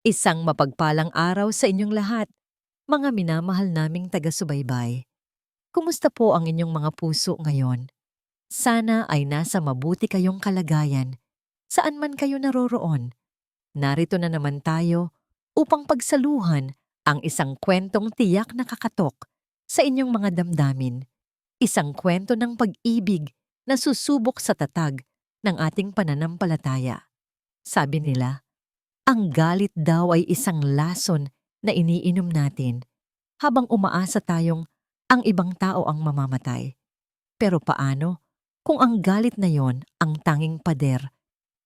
Isang mapagpalang araw sa inyong lahat, mga minamahal naming taga-subaybay. Kumusta po ang inyong mga puso ngayon? Sana ay nasa mabuti kayong kalagayan, saan man kayo naroroon. Narito na naman tayo upang pagsaluhan ang isang kwentong tiyak na kakatok sa inyong mga damdamin. Isang kwento ng pag-ibig na susubok sa tatag ng ating pananampalataya. Sabi nila, ang galit daw ay isang lason na iniinom natin habang umaasa tayong ang ibang tao ang mamamatay. Pero paano kung ang galit na yon ang tanging pader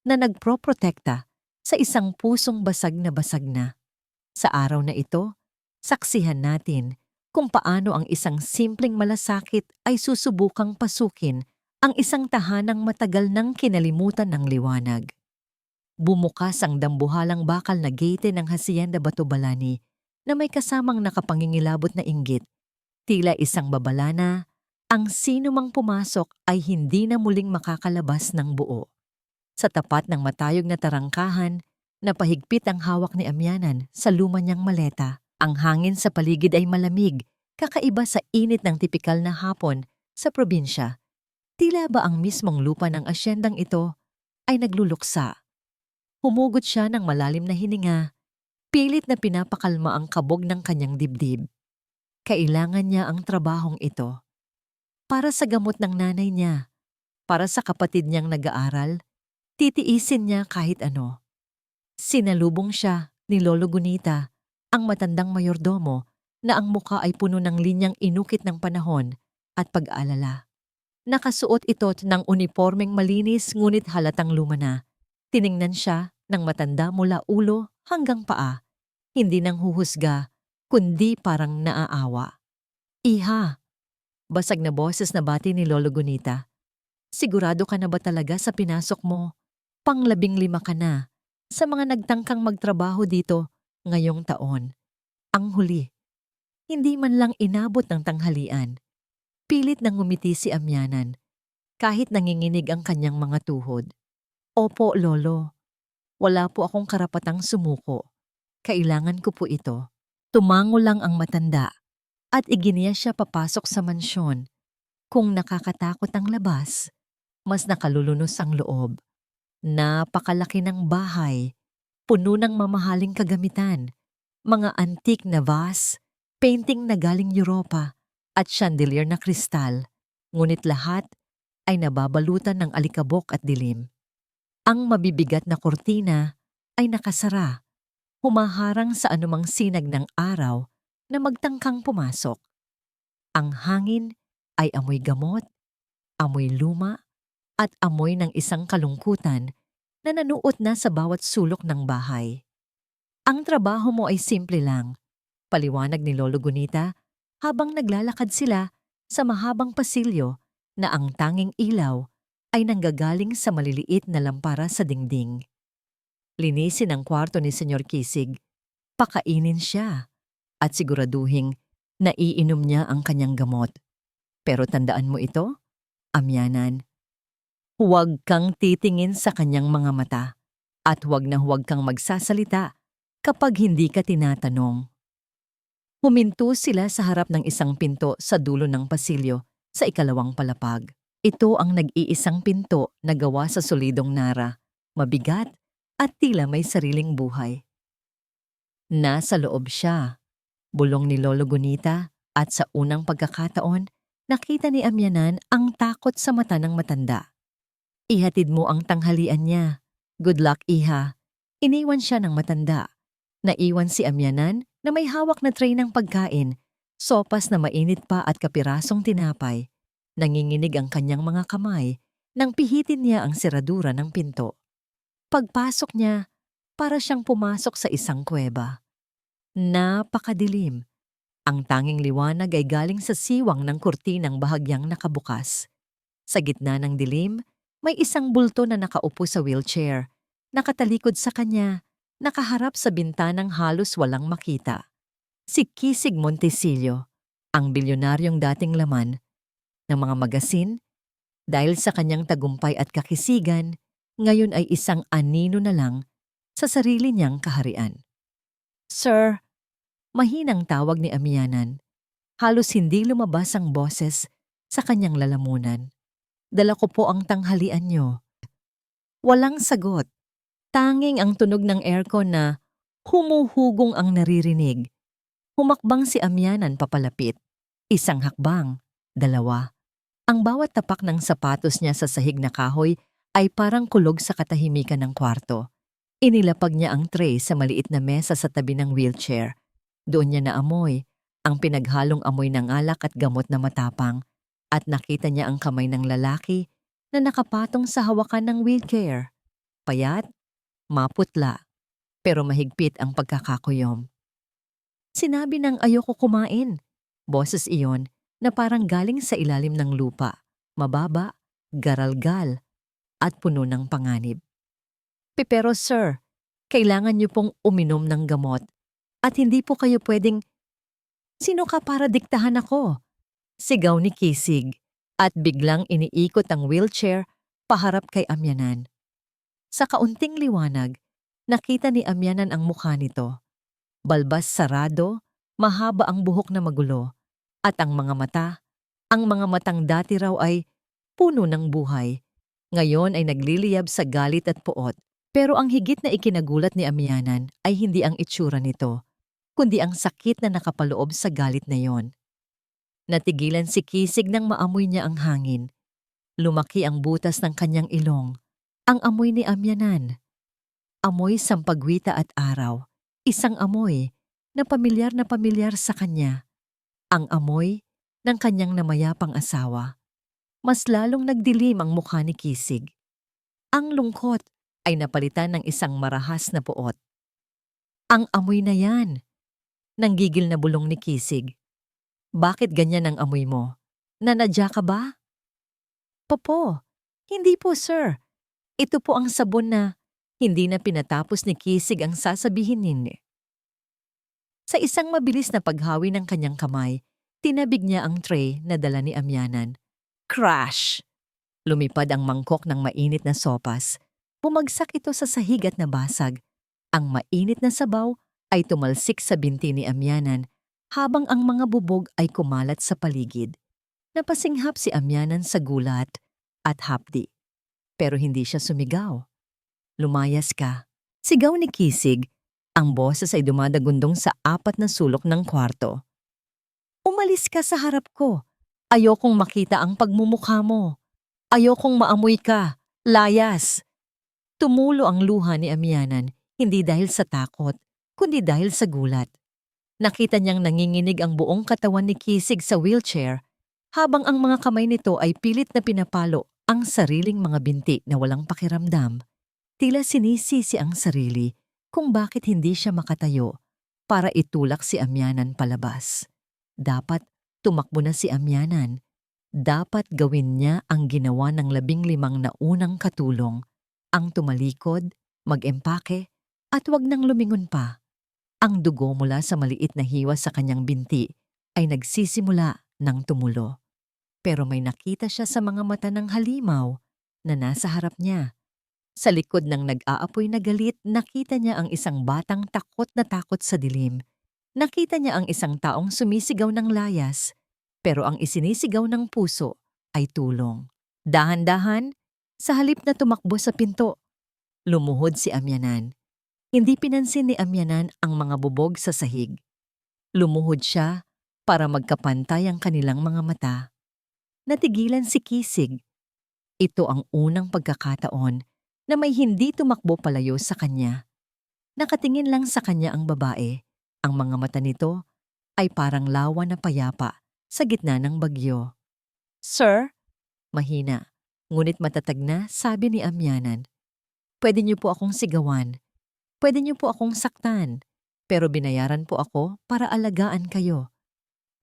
na nagproprotekta sa isang pusong basag na? Sa araw na ito, saksihan natin kung paano ang isang simpleng malasakit ay susubukang pasukin ang isang tahanang matagal nang kinalimutan ng liwanag. Bumukas ang dambuhalang bakal na gate ng Hacienda Batubalani na may kasamang nakapangingilabot na inggit. Tila isang babala na ang sino mang pumasok ay hindi na muling makakalabas ng buo. Sa tapat ng matayog na tarangkahan, napahigpit ang hawak ni Amyanan sa luma niyang maleta. Ang hangin sa paligid ay malamig, kakaiba sa init ng tipikal na hapon sa probinsya. Tila ba ang mismong lupa ng asyendang ito ay nagluluksa? Humugot siya ng malalim na hininga, pilit na pinapakalma ang kabog ng kanyang dibdib. Kailangan niya ang trabahong ito. Para sa gamot ng nanay niya, para sa kapatid niyang nag-aaral, titiisin niya kahit ano. Sinalubong siya ni Lolo Gunita, ang matandang mayordomo na ang muka ay puno ng linyang inukit ng panahon at pag-aalala. Nakasuot ito ng unipormeng malinis ngunit halatang luma na. Tiningnan siya ng matanda mula ulo hanggang paa, hindi nang huhusga, kundi parang naaawa. Iha, basag na boses na bati ni Lolo Gunita. Sigurado ka na ba talaga sa pinasok mo? Pang-15 ka na sa mga nagtangkang magtrabaho dito ngayong taon. Ang huli, hindi man lang inabot ng tanghalian. Pilit nang ngumiti si Amyanan, kahit nanginginig ang kanyang mga tuhod. Opo, Lolo. Wala po akong karapatang sumuko. Kailangan ko po ito. Tumango lang ang matanda at iginiya siya papasok sa mansyon. Kung nakakatakot ang labas, mas nakalulunos ang loob. Napakalaki ng bahay, puno ng mamahaling kagamitan, mga antique na vase, painting na galing Europa, at chandelier na kristal. Ngunit lahat ay nababalutan ng alikabok at dilim. Ang mabibigat na kurtina ay nakasara, humaharang sa anumang sinag ng araw na magtangkang pumasok. Ang hangin ay amoy gamot, amoy luma, at amoy ng isang kalungkutan na nanuot na sa bawat sulok ng bahay. Ang trabaho mo ay simple lang, paliwanag ni Lolo Gunita habang naglalakad sila sa mahabang pasilyo na ang tanging ilaw ay nanggagaling sa maliliit na lampara sa dingding. Linisin ang kwarto ni Senyor Kisig, pakainin siya, at siguraduhing naiinom niya ang kanyang gamot. Pero tandaan mo ito, Amyanan, huwag kang titingin sa kanyang mga mata at huwag na huwag kang magsasalita kapag hindi ka tinatanong. Huminto sila sa harap ng isang pinto sa dulo ng pasilyo sa ikalawang palapag. Ito ang nag-iisang pinto na gawa sa solidong nara, mabigat at tila may sariling buhay. Nasa loob siya, bulong ni Lolo Gunita, at sa unang pagkakataon, nakita ni Amyanan ang takot sa mata ng matanda. Ihatid mo ang tanghalian niya. Good luck, Iha. Iniwan siya ng matanda. Naiwan si Amyanan na may hawak na tray ng pagkain, sopas na mainit pa at kapirasong tinapay. Nanginginig ang kanyang mga kamay nang pihitin niya ang seradura ng pinto. Pagpasok niya, para siyang pumasok sa isang kuweba. Napakadilim. Ang tanging liwanag ay galing sa siwang ng kurtinang bahagyang nakabukas. Sa gitna ng dilim, may isang bulto na nakaupo sa wheelchair. Nakatalikod sa kanya, nakaharap sa bintanang halos walang makita. Si Kisig Montesillo, ang bilyonaryong dating laman ng mga magasin, dahil sa kanyang tagumpay at kakisigan, ngayon ay isang anino na lang sa sarili niyang kaharian. Sir, mahinang tawag ni Amyanan. Halos hindi lumabas ang boses sa kanyang lalamunan. Dala ko po ang tanghalian niyo. Walang sagot. Tanging ang tunog ng aircon na humuhugong ang naririnig. Humakbang si Amyanan papalapit. Isang hakbang, dalawa. Ang bawat tapak ng sapatos niya sa sahig na kahoy ay parang kulog sa katahimikan ng kwarto. Inilapag niya ang tray sa maliit na mesa sa tabi ng wheelchair. Doon niya naamoy ang pinaghalong amoy ng alak at gamot na matapang at nakita niya ang kamay ng lalaki na nakapatong sa hawakan ng wheelchair. Payat, maputla, pero mahigpit ang pagkakakuyom. Sinabi ng ayoko kumain. Boses iyon na parang galing sa ilalim ng lupa, mababa, garalgal, at puno ng panganib. Pero sir, kailangan niyo pong uminom ng gamot at hindi po kayo pwedeng, sino ka para diktahan ako? Sigaw ni Kisig at biglang iniikot ang wheelchair paharap kay Amyanan. Sa kaunting liwanag, nakita ni Amyanan ang mukha nito. Balbas sarado, mahaba ang buhok na magulo, at ang mga matang dati raw ay puno ng buhay. Ngayon ay nagliliyab sa galit at puot. Pero ang higit na ikinagulat ni Amyanan ay hindi ang itsura nito, kundi ang sakit na nakapaloob sa galit na yon. Natigilan si Kisig nang maamoy niya ang hangin. Lumaki ang butas ng kanyang ilong. Ang amoy ni Amyanan. Amoy sampagwita at araw. Isang amoy na pamilyar sa kanya. Ang amoy ng kanyang namayapang asawa. Mas lalong nagdilim ang mukha ni Kisig. Ang lungkot ay napalitan ng isang marahas na puot. Ang amoy na yan. Nanggigil na bulong ni Kisig. Bakit ganyan ang amoy mo? Nanadya ka ba? Popo, hindi po sir. Ito po ang sabon na hindi na pinatapos ni Kisig ang sasabihin ninyo. Sa isang mabilis na paghawi ng kanyang kamay, tinabig niya ang tray na dala ni Amyanan. Crash! Lumipad ang mangkok ng mainit na sopas. Bumagsak ito sa sahig at nabasag. Ang mainit na sabaw ay tumalsik sa binti ni Amyanan habang ang mga bubog ay kumalat sa paligid. Napasinghap si Amyanan sa gulat at hapdi. Pero hindi siya sumigaw. Lumayas ka. Sigaw ni Kisig. Ang boses ay dumadagundong sa apat na sulok ng kwarto. Umalis ka sa harap ko. Ayokong makita ang pagmumukha mo. Ayokong maamoy ka. Layas. Tumulo ang luha ni Amyanan, hindi dahil sa takot, kundi dahil sa gulat. Nakita niyang nanginginig ang buong katawan ni Kisig sa wheelchair, habang ang mga kamay nito ay pilit na pinapalo ang sariling mga binti na walang pakiramdam. Tila sinisisi ang sarili kung bakit hindi siya makatayo para itulak si Amyanan palabas. Dapat tumakbo na si Amyanan. Dapat gawin niya ang ginawa ng 15 na unang katulong. Ang tumalikod, mag-empake, at wag nang lumingon pa. Ang dugo mula sa maliit na hiwa sa kanyang binti ay nagsisimula ng tumulo. Pero may nakita siya sa mga mata ng halimaw na nasa harap niya. Sa likod ng nag-aapoy na galit, nakita niya ang isang batang takot na takot sa dilim. Nakita niya ang isang taong sumisigaw ng layas, pero ang isinisigaw ng puso ay tulong. Dahan-dahan, sa halip na tumakbo sa pinto, lumuhod si Amyanan. Hindi pinansin ni Amyanan ang mga bubog sa sahig. Lumuhod siya para magkapantay ang kanilang mga mata. Natigilan si Kisig. Ito ang unang pagkakataon na may hindi tumakbo palayo sa kanya. Nakatingin lang sa kanya ang babae. Ang mga mata nito ay parang lawa na payapa sa gitna ng bagyo. Sir? Mahina, ngunit matatag na sabi ni Amyanan. Pwede niyo po akong sigawan. Pwede niyo po akong saktan. Pero binayaran po ako para alagaan kayo.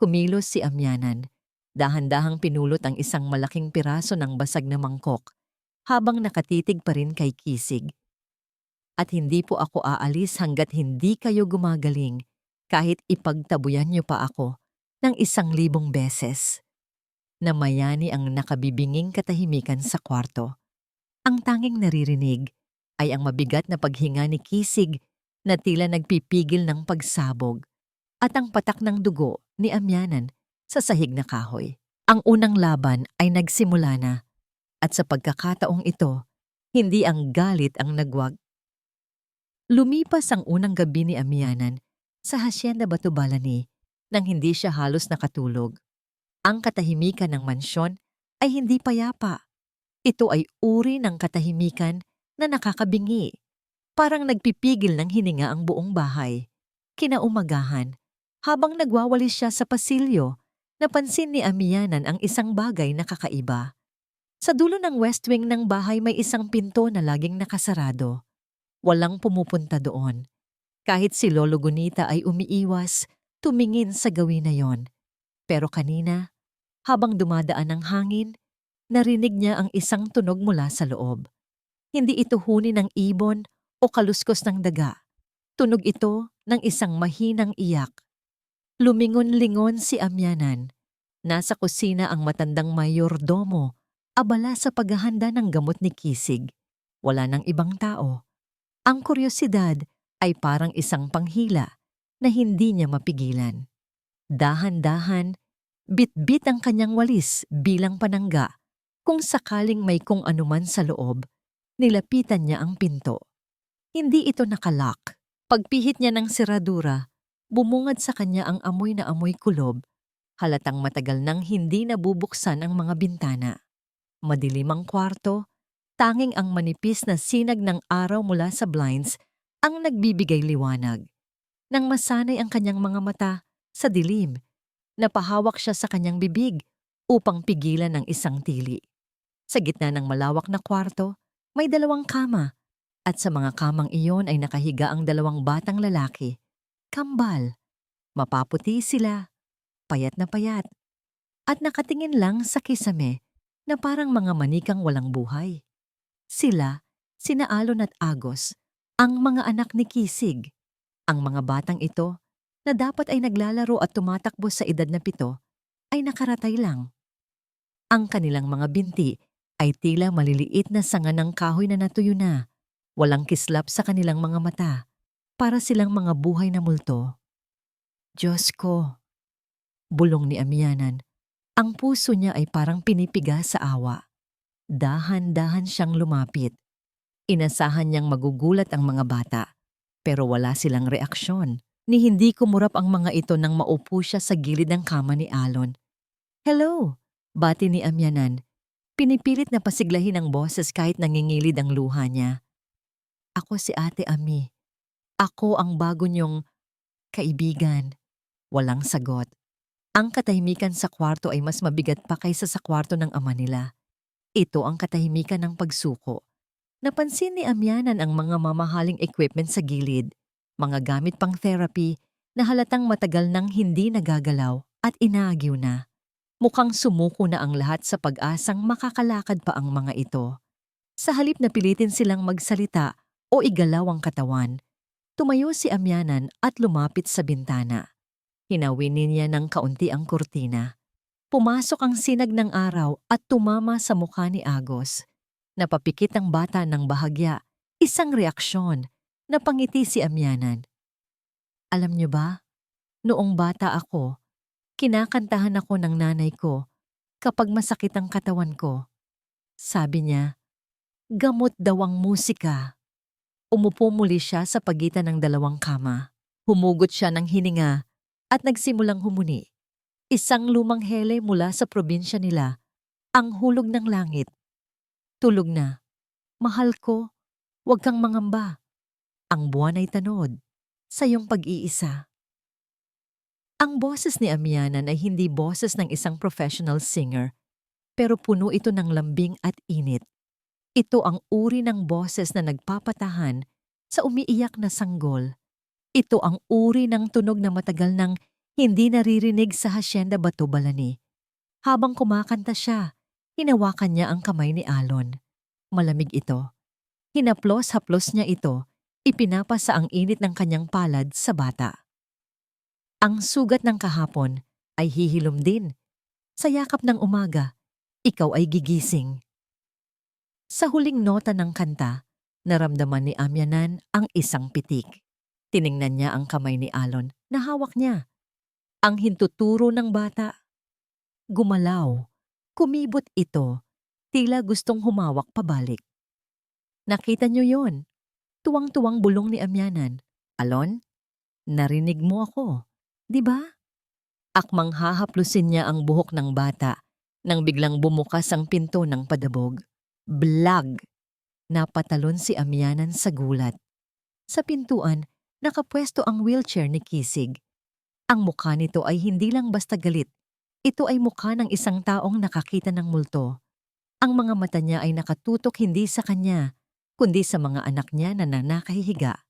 Kumilos si Amyanan. Dahan-dahang pinulot ang isang malaking piraso ng basag na mangkok habang nakatitig pa rin kay Kisig. At hindi po ako aalis hanggat hindi kayo gumagaling kahit ipagtabuyan niyo pa ako ng 1,000 beses. Namayani ang nakabibinging katahimikan sa kwarto. Ang tanging naririnig ay ang mabigat na paghinga ni Kisig na tila nagpipigil ng pagsabog at ang patak ng dugo ni Amyanan sa sahig na kahoy. Ang unang laban ay nagsimula na at sa pagkakataong ito, hindi ang galit ang nagwag. Lumipas ang unang gabi ni Amyanan sa Hacienda Batubalani nang hindi siya halos nakatulog. Ang katahimikan ng mansyon ay hindi payapa. Ito ay uri ng katahimikan na nakakabingi. Parang nagpipigil ng hininga ang buong bahay. Kinaumagahan, habang nagwawalis siya sa pasilyo, napansin ni Amyanan ang isang bagay na kakaiba. Sa dulo ng west wing ng bahay may isang pinto na laging nakasarado. Walang pumupunta doon. Kahit si Lolo Gunita ay umiiwas, tumingin sa gawin na yon. Pero kanina, habang dumadaan ang hangin, narinig niya ang isang tunog mula sa loob. Hindi ito huni ng ibon o kaluskos ng daga. Tunog ito ng isang mahinang iyak. Lumingon-lingon si Amyanan. Nasa kusina ang matandang mayordomo, abala sa paghahanda ng gamot ni Kisig. Wala ng ibang tao. Ang kuryosidad ay parang isang panghila na hindi niya mapigilan. Dahan-dahan, bit-bit ang kanyang walis bilang panangga. Kung sakaling may kung anuman sa loob, nilapitan niya ang pinto. Hindi ito nakalock. Pagpihit niya ng siradura, bumungad sa kanya ang amoy na amoy kulob. Halatang matagal nang hindi nabubuksan ang mga bintana. Madilim ang kwarto, tanging ang manipis na sinag ng araw mula sa blinds ang nagbibigay liwanag. Nang masanay ang kanyang mga mata sa dilim, napahawak siya sa kanyang bibig upang pigilan ng isang tili. Sa gitna ng malawak na kwarto, may 2 kama at sa mga kamang iyon ay nakahiga ang 2 batang lalaki. Kambal, mapaputi sila, payat na payat, at nakatingin lang sa kisame na parang mga manikang walang buhay. Sila, sina Alon at Agos, ang mga anak ni Kisig. Ang mga batang ito, na dapat ay naglalaro at tumatakbo sa edad na 7, ay nakaratay lang. Ang kanilang mga binti ay tila maliliit na sanga ng kahoy na natuyo na. Walang kislap sa kanilang mga mata, para silang mga buhay na multo. Diyos ko, bulong ni Amyanan. Ang puso niya ay parang pinipiga sa awa. Dahan-dahan siyang lumapit. Inasahan niyang magugulat ang mga bata, pero wala silang reaksyon. Ni hindi kumurap ang mga ito nang maupo siya sa gilid ng kama ni Alon. "Hello," bati ni Amyanan. Pinipilit na pasiglahin ang boses kahit nangingilid ang luha niya. "Ako si Ate Ami. Ako ang bago niyong kaibigan." Walang sagot. Ang katahimikan sa kwarto ay mas mabigat pa kaysa sa kwarto ng ama nila. Ito ang katahimikan ng pagsuko. Napansin ni Amyanan ang mga mamahaling equipment sa gilid, mga gamit pang therapy na halatang matagal nang hindi nagagalaw at inaagyo na. Mukhang sumuko na ang lahat sa pag-asang makakalakad pa ang mga ito. Sa halip na pilitin silang magsalita o igalaw ang katawan, tumayo si Amyanan at lumapit sa bintana. Hinawinin niya ng kaunti ang kurtina. Pumasok ang sinag ng araw at tumama sa mukha ni Agos. Napapikit ang bata ng bahagya, isang reaksyon. Napangiti si Amyanan. "Alam niyo ba, noong bata ako, kinakantahan ako ng nanay ko kapag masakit ang katawan ko. Sabi niya, gamot daw ang musika." Umupo muli siya sa pagitan ng 2 kama. Humugot siya ng hininga at nagsimulang humuni. Isang lumang hele mula sa probinsya nila, ang hulog ng langit. "Tulog na. Mahal ko, huwag kang mangamba. Ang buwan ay tanod sa iyong pag-iisa." Ang boses ni Amyanan ay hindi boses ng isang professional singer, pero puno ito ng lambing at init. Ito ang uri ng boses na nagpapatahan sa umiiyak na sanggol. Ito ang uri ng tunog na matagal nang hindi naririnig sa Hacienda Batubalani. Habang kumakanta siya, hinawakan niya ang kamay ni Alon. Malamig ito. Hinaplos-haplos niya ito, ipinapasa ang init ng kanyang palad sa bata. Ang sugat ng kahapon ay hihilom din. Sa yakap ng umaga, ikaw ay gigising. Sa huling nota ng kanta, naramdaman ni Amyanan ang isang pitik. Tiningnan niya ang kamay ni Alon na hawak niya. Ang hintuturo ng bata. Gumalaw. Kumibot ito. Tila gustong humawak pabalik. Nakita niyo yon. Tuwang-tuwang bulong ni Amyanan. Alon, narinig mo ako. Di ba? Akmang hahaplusin niya ang buhok ng bata nang biglang bumukas ang pinto ng padabog. Blag! Napatalon si Amyanan sa gulat. Sa pintuan, nakapwesto ang wheelchair ni Kisig. Ang mukha nito ay hindi lang basta galit. Ito ay mukha ng isang taong nakakita ng multo. Ang mga mata niya ay nakatutok hindi sa kanya, kundi sa mga anak niya na nakahihiga.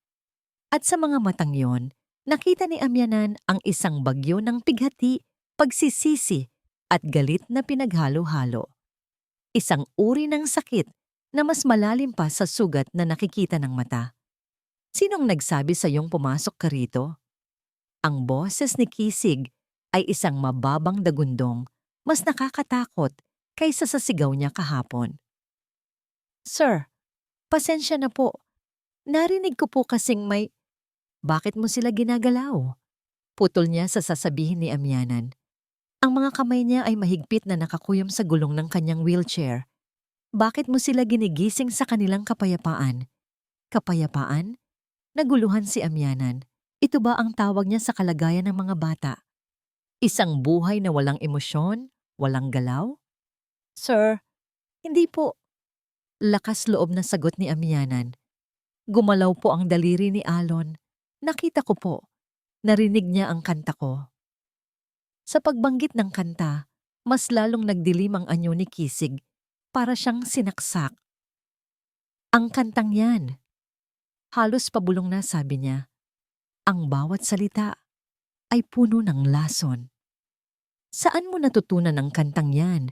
At sa mga matang yon, nakita ni Amyanan ang isang bagyo ng pighati, pagsisisi, at galit na pinaghalo-halo. Isang uri ng sakit na mas malalim pa sa sugat na nakikita ng mata. Sinong nagsabi sa iyong pumasok ka rito? Ang boses ni Kisig ay isang mababang dagundong, mas nakakatakot kaysa sa sigaw niya kahapon. Sir, pasensya na po. Narinig ko po kasing may... Bakit mo sila ginagalaw? Putol niya sa sasabihin ni Amyanan. Ang mga kamay niya ay mahigpit na nakakuyom sa gulong ng kanyang wheelchair. Bakit mo sila ginigising sa kanilang kapayapaan? Kapayapaan? Naguluhan si Amyanan. Ito ba ang tawag niya sa kalagayan ng mga bata? Isang buhay na walang emosyon, walang galaw? Sir, hindi po. Lakas loob na sagot ni Amyanan. Gumalaw po ang daliri ni Alon. Nakita ko po. Narinig niya ang kanta ko. Sa pagbanggit ng kanta, mas lalong nagdilim ang anyo ni Kisig para siyang sinaksak. Ang kantang yan. Halos pabulong na sabi niya. Ang bawat salita ay puno ng lason. Saan mo natutunan ang kantang yan?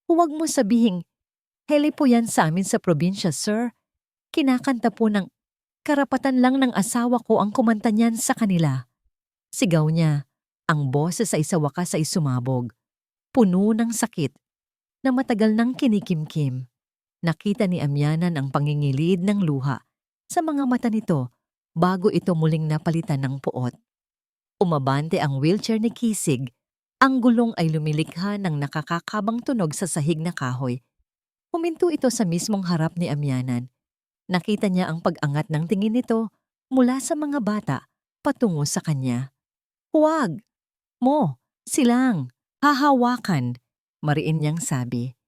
Huwag mo sabihing, hele po yan sa amin sa probinsya, sir. Kinakanta po ng karapatan lang ng asawa ko ang kumanta niyan sa kanila. Sigaw niya, ang boses ay sa wakas ay sumabog. Puno ng sakit na matagal nang kinikimkim. Nakita ni Amyanan ang pangingilid ng luha sa mga mata nito bago ito muling napalitan ng puot. Umabante ang wheelchair ni Kisig. Ang gulong ay lumilikha ng nakakakabang tunog sa sahig na kahoy. Huminto ito sa mismong harap ni Amyanan. Nakita niya ang pag-angat ng tingin nito mula sa mga bata patungo sa kanya. Huwag! Mo! Silang! Hahawakan! Mariin niyang sabi.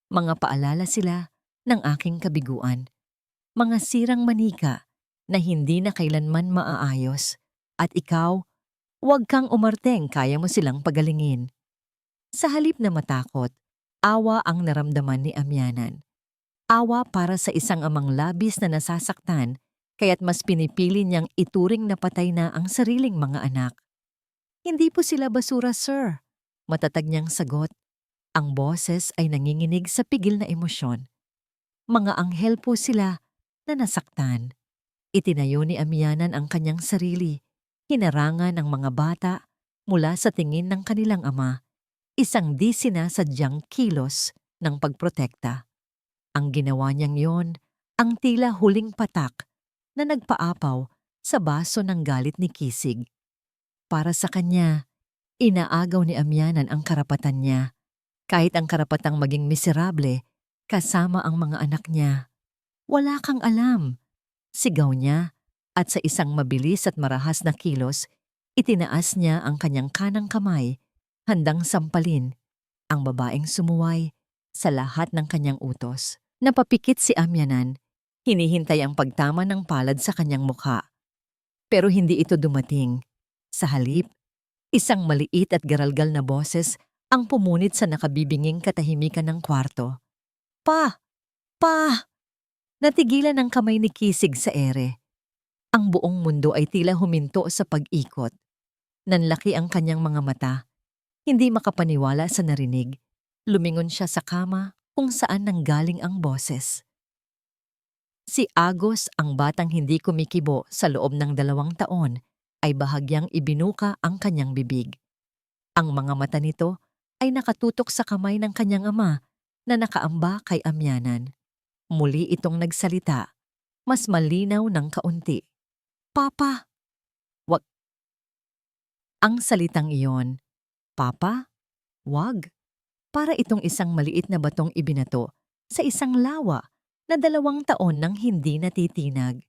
Mga paalala sila ng aking kabiguan. Mga sirang manika na hindi na kailanman maaayos. At ikaw, huwag kang umarteng, kaya mo silang pagalingin. Sa halip na matakot, awa ang naramdaman ni Amyanan. Awa para sa isang amang labis na nasasaktan, kaya't mas pinipili niyang ituring na patay na ang sariling mga anak. Hindi po sila basura, sir. Matatag niyang sagot. Ang boses ay nanginginig sa pigil na emosyon. Mga anghel po sila na nasaktan. Itinayo ni Amyanan ang kanyang sarili. Hinarangan ang mga bata mula sa tingin ng kanilang ama, isang di sinasadyang kilos ng pagprotekta. Ang ginawa niyang yon, ang tila huling patak na nagpaapaw sa baso ng galit ni Kisig. Para sa kanya, inaagaw ni Amyanan ang karapatan niya, kahit ang karapatang maging miserable kasama ang mga anak niya. Wala kang alam, sigaw niya. At sa isang mabilis at marahas na kilos, itinaas niya ang kanyang kanang kamay, handang sampalin ang babaeng sumuway sa lahat ng kanyang utos. Napapikit si Amyanan, hinihintay ang pagtama ng palad sa kanyang mukha. Pero hindi ito dumating. Sa halip, isang maliit at garalgal na boses ang pumunit sa nakabibinging katahimikan ng kwarto. Pa! Pa! Natigilan ang kamay ni Kisig sa ere. Ang buong mundo ay tila huminto sa pag-ikot. Nanlaki ang kanyang mga mata. Hindi makapaniwala sa narinig. Lumingon siya sa kama kung saan nanggaling ang boses. Si Agos, ang batang hindi kumikibo sa loob ng 2 taon, ay bahagyang ibinuka ang kanyang bibig. Ang mga mata nito ay nakatutok sa kamay ng kanyang ama na nakaamba kay Amyanan. Muli itong nagsalita, mas malinaw ng kaunti. Papa! Ang salitang iyon, "Papa, wag." Para itong isang maliit na batong ibinato sa isang lawa na 2 taon nang hindi natitinag.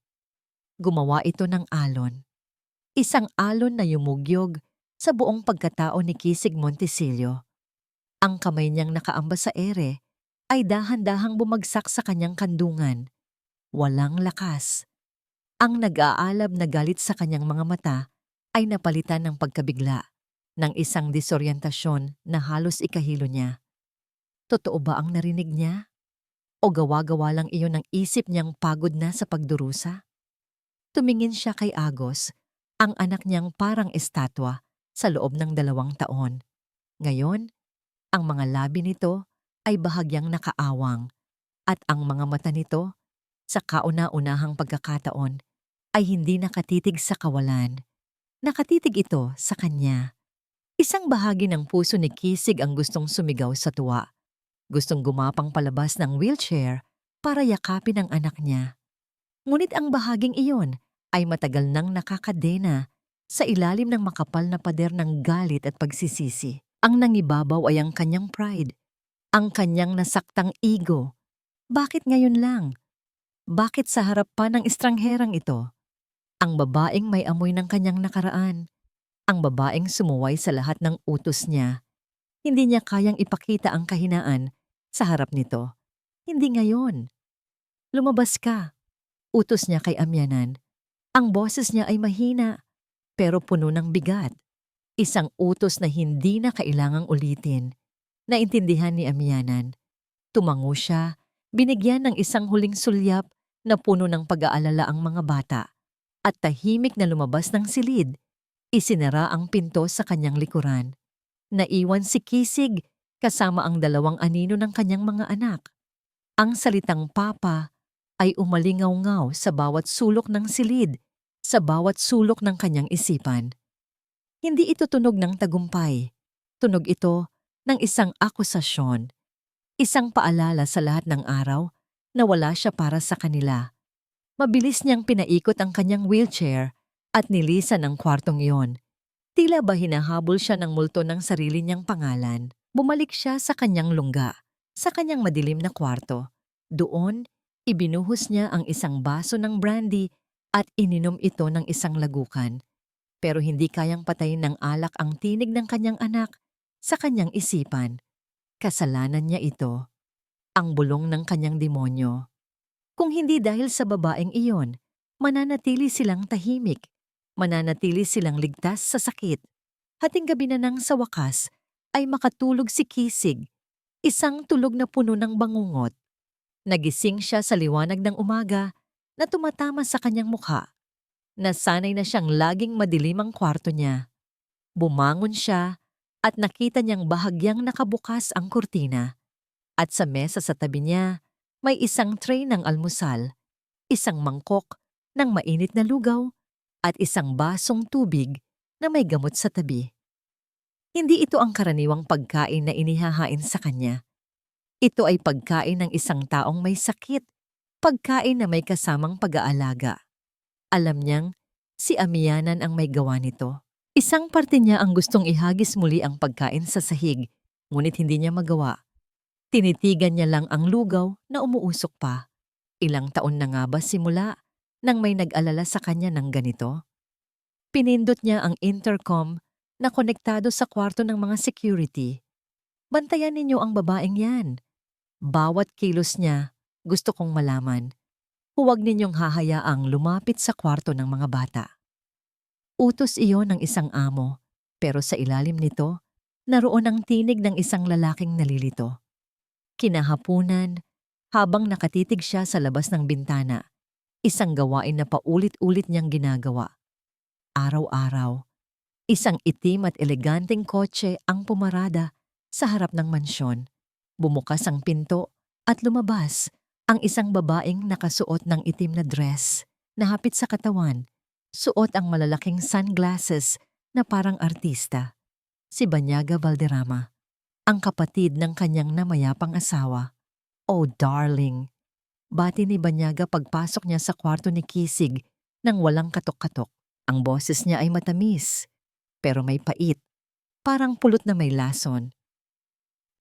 Gumawa ito ng alon. Isang alon na yumugyog sa buong pagkatao ni Kisig Montisilio. Ang kamay niyang nakaambas sa ere ay dahan-dahang bumagsak sa kanyang kandungan. Walang lakas. Ang nag-aalab na galit sa kanyang mga mata ay napalitan ng pagkabigla ng isang disoryentasyon na halos ikahilo niya. Totoo ba ang narinig niya? O gawa-gawa lang iyon ng isip niyang pagod na sa pagdurusa? Tumingin siya kay Agos, ang anak niyang parang estatwa sa loob ng 2 taon. Ngayon, ang mga labi nito ay bahagyang nakaawang at ang mga mata nito sa kauna-unahang pagkakataon ay hindi nakatitig sa kawalan. Nakatitig ito sa kanya. Isang bahagi ng puso ni Kisig ang gustong sumigaw sa tuwa. Gustong gumapang palabas ng wheelchair para yakapin ang anak niya. Ngunit ang bahaging iyon ay matagal nang nakakadena sa ilalim ng makapal na pader ng galit at pagsisisi. Ang nangibabaw ay ang kanyang pride, ang kanyang nasaktang ego. Bakit ngayon lang? Bakit sa harap pa ng estrangherang ito? Ang babaeng may amoy ng kanyang nakaraan. Ang babaeng sumuway sa lahat ng utos niya. Hindi niya kayang ipakita ang kahinaan sa harap nito. Hindi ngayon. Lumabas ka. Utos niya kay Amyanan. Ang boses niya ay mahina, pero puno ng bigat. Isang utos na hindi na kailangang ulitin. Naintindihan ni Amyanan. Tumango siya, binigyan ng isang huling sulyap na puno ng pag-aalala ang mga bata. At tahimik na lumabas ng silid. Isinara ang pinto sa kanyang likuran. Naiwan si Kisig kasama ang 2 anino ng kanyang mga anak. Ang salitang papa ay umalingaw-ngaw sa bawat sulok ng silid, sa bawat sulok ng kanyang isipan. Hindi ito tunog ng tagumpay. Tunog ito ng isang akusasyon. Isang paalala sa lahat ng araw na wala siya para sa kanila. Mabilis niyang pinaikot ang kanyang wheelchair at nilisan ang kwartong iyon. Tila ba hinahabol siya ng multo ng sarili niyang pangalan. Bumalik siya sa kanyang lungga, sa kanyang madilim na kwarto. Doon, ibinuhos niya ang isang baso ng brandy at ininom ito ng isang lagukan. Pero hindi kayang patayin ng alak ang tinig ng kanyang anak sa kanyang isipan. Kasalanan niya ito, ang bulong ng kanyang demonyo. Kung hindi dahil sa babaeng iyon, mananatili silang tahimik. Mananatili silang ligtas sa sakit. Hating gabi na nang sa wakas ay makatulog si Kisig, isang tulog na puno ng bangungot. Nagising siya sa liwanag ng umaga na tumatama sa kanyang mukha. Nasanay na siyang laging madilim ang kwarto niya. Bumangon siya at nakita niyang bahagyang nakabukas ang kurtina. At sa mesa sa tabi niya, may isang tray ng almusal, isang mangkok ng mainit na lugaw, at isang basong tubig na may gamot sa tabi. Hindi ito ang karaniwang pagkain na inihahain sa kanya. Ito ay pagkain ng isang taong may sakit, pagkain na may kasamang pag-aalaga. Alam niyang si Amyanan ang may gawa nito. Isang parte niya ang gustong ihagis muli ang pagkain sa sahig, ngunit hindi niya magawa. Tinitigan niya lang ang lugaw na umuusok pa. Ilang taon na nga ba simula nang may nag-alala sa kanya ng ganito? Pinindot niya ang intercom na konektado sa kwarto ng mga security. Bantayan ninyo ang babaeng yan. Bawat kilos niya, gusto kong malaman. Huwag ninyong hahayaang lumapit sa kwarto ng mga bata. Utos iyon ng isang amo, pero sa ilalim nito, naroon ang tinig ng isang lalaking nalilito. Kinahapunan, habang nakatitig siya sa labas ng bintana, isang gawain na paulit-ulit niyang ginagawa. Araw-araw, isang itim at eleganteng kotse ang pumarada sa harap ng mansyon. Bumukas ang pinto at lumabas ang isang babaeng nakasuot ng itim na dress na hapit sa katawan. Suot ang malalaking sunglasses na parang artista. Si Banyaga Valderrama, ang kapatid ng kanyang namayapang asawa. Oh darling! Bati ni Banyaga pagpasok niya sa kwarto ni Kisig nang walang katok-katok. Ang boses niya ay matamis. pero may pait. Parang pulot na may lason.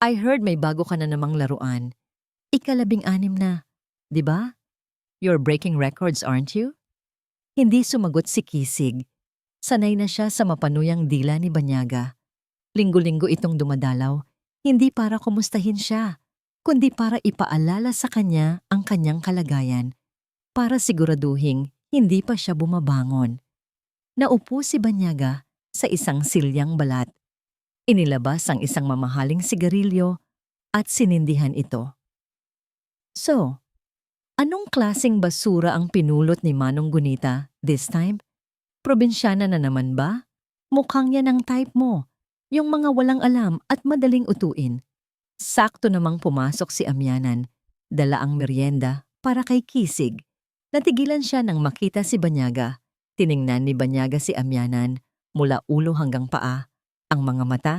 I heard may bago ka na namang laruan. Ika-16 na, di ba? You're breaking records, aren't you? Hindi sumagot si Kisig. Sanay na siya sa mapanuyang dila ni Banyaga. Linggo-linggo itong dumadalaw, hindi para kumustahin siya, kundi para ipaalala sa kanya ang kanyang kalagayan, para siguraduhing hindi pa siya bumabangon. Naupo si Banyaga sa isang silyang balat. Inilabas ang isang mamahaling sigarilyo at sinindihan ito. So, anong klaseng basura ang pinulot ni Manong Gunita this time? Probinsyana na naman ba? Mukhang yan ang type mo. Yung mga walang alam at madaling utuin. Sakto namang pumasok si Amyanan. Dala ang merienda para kay Kisig. Natigilan siya nang makita si Banyaga. Tiningnan ni Banyaga si Amyanan mula ulo hanggang paa. Ang mga mata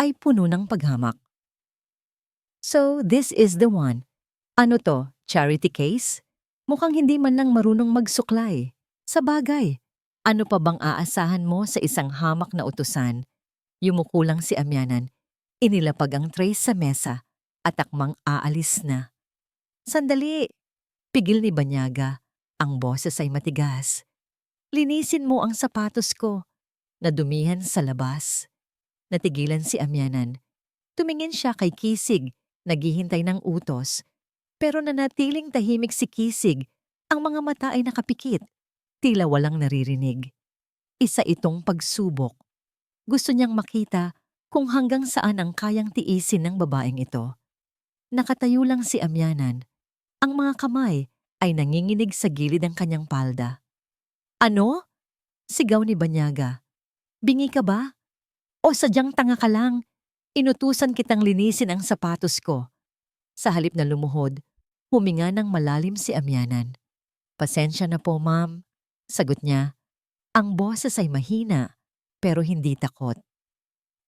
ay puno ng paghamak. So, this is the one. Ano to, charity case? Mukhang hindi man lang marunong magsuklay. Sa bagay, ano pa bang aasahan mo sa isang hamak na utusan? Yumuko lang si Amyanan. Inilapag ang tray sa mesa at akmang aalis na. Sandali! Pigil ni Banyaga. Ang boses ay matigas. Linisin mo ang sapatos ko. Nadumihan sa labas. Natigilan si Amyanan. Tumingin siya kay Kisig, naghihintay ng utos. Pero nanatiling tahimik si Kisig. Ang mga mata ay nakapikit. Tila walang naririnig. Isa itong pagsubok. Gusto niyang makita kung hanggang saan ang kayang tiisin ng babaeng ito. Nakatayo lang si Amyanan. Ang mga kamay ay nanginginig sa gilid ng kanyang palda. Ano? Sigaw ni Banyaga. Bingi ka ba? O sadyang tanga ka lang? Inutusan kitang linisin ang sapatos ko. Sa halip na lumuhod, huminga ng malalim si Amyanan. Pasensya na po, ma'am. Sagot niya. Ang boses ay mahina, pero hindi takot.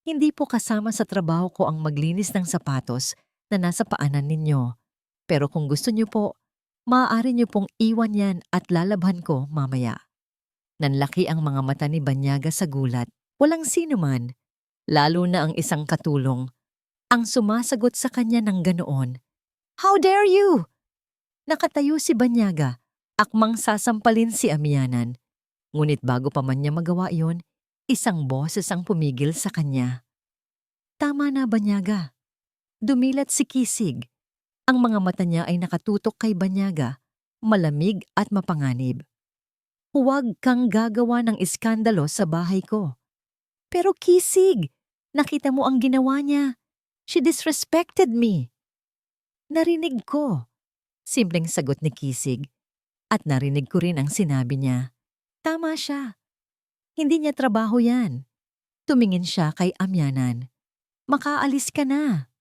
Hindi po kasama sa trabaho ko ang maglinis ng sapatos na nasa paanan ninyo. Pero kung gusto niyo po, maaari niyo pong iwan yan at lalabhan ko mamaya. Nanlaki ang mga mata ni Banyaga sa gulat. Walang sino man, lalo na ang isang katulong, ang sumasagot sa kanya ng ganoon. How dare you? Nakatayo si Banyaga, akmang sasampalin si Amyanan. Ngunit bago pa man niya magawa iyon, isang boses ang pumigil sa kanya. Tama na, Banyaga. Dumilat si Kisig. Ang mga mata niya ay nakatutok kay Banyaga, malamig at mapanganib. Huwag kang gagawa ng iskandalo sa bahay ko. Pero Kisig, nakita mo ang ginawa niya. She disrespected me. Narinig ko. Simpleng sagot ni Kisig. At narinig ko rin ang sinabi niya. Tama siya. Hindi niya trabaho yan. Tumingin siya kay Amyanan. Makaalis ka na.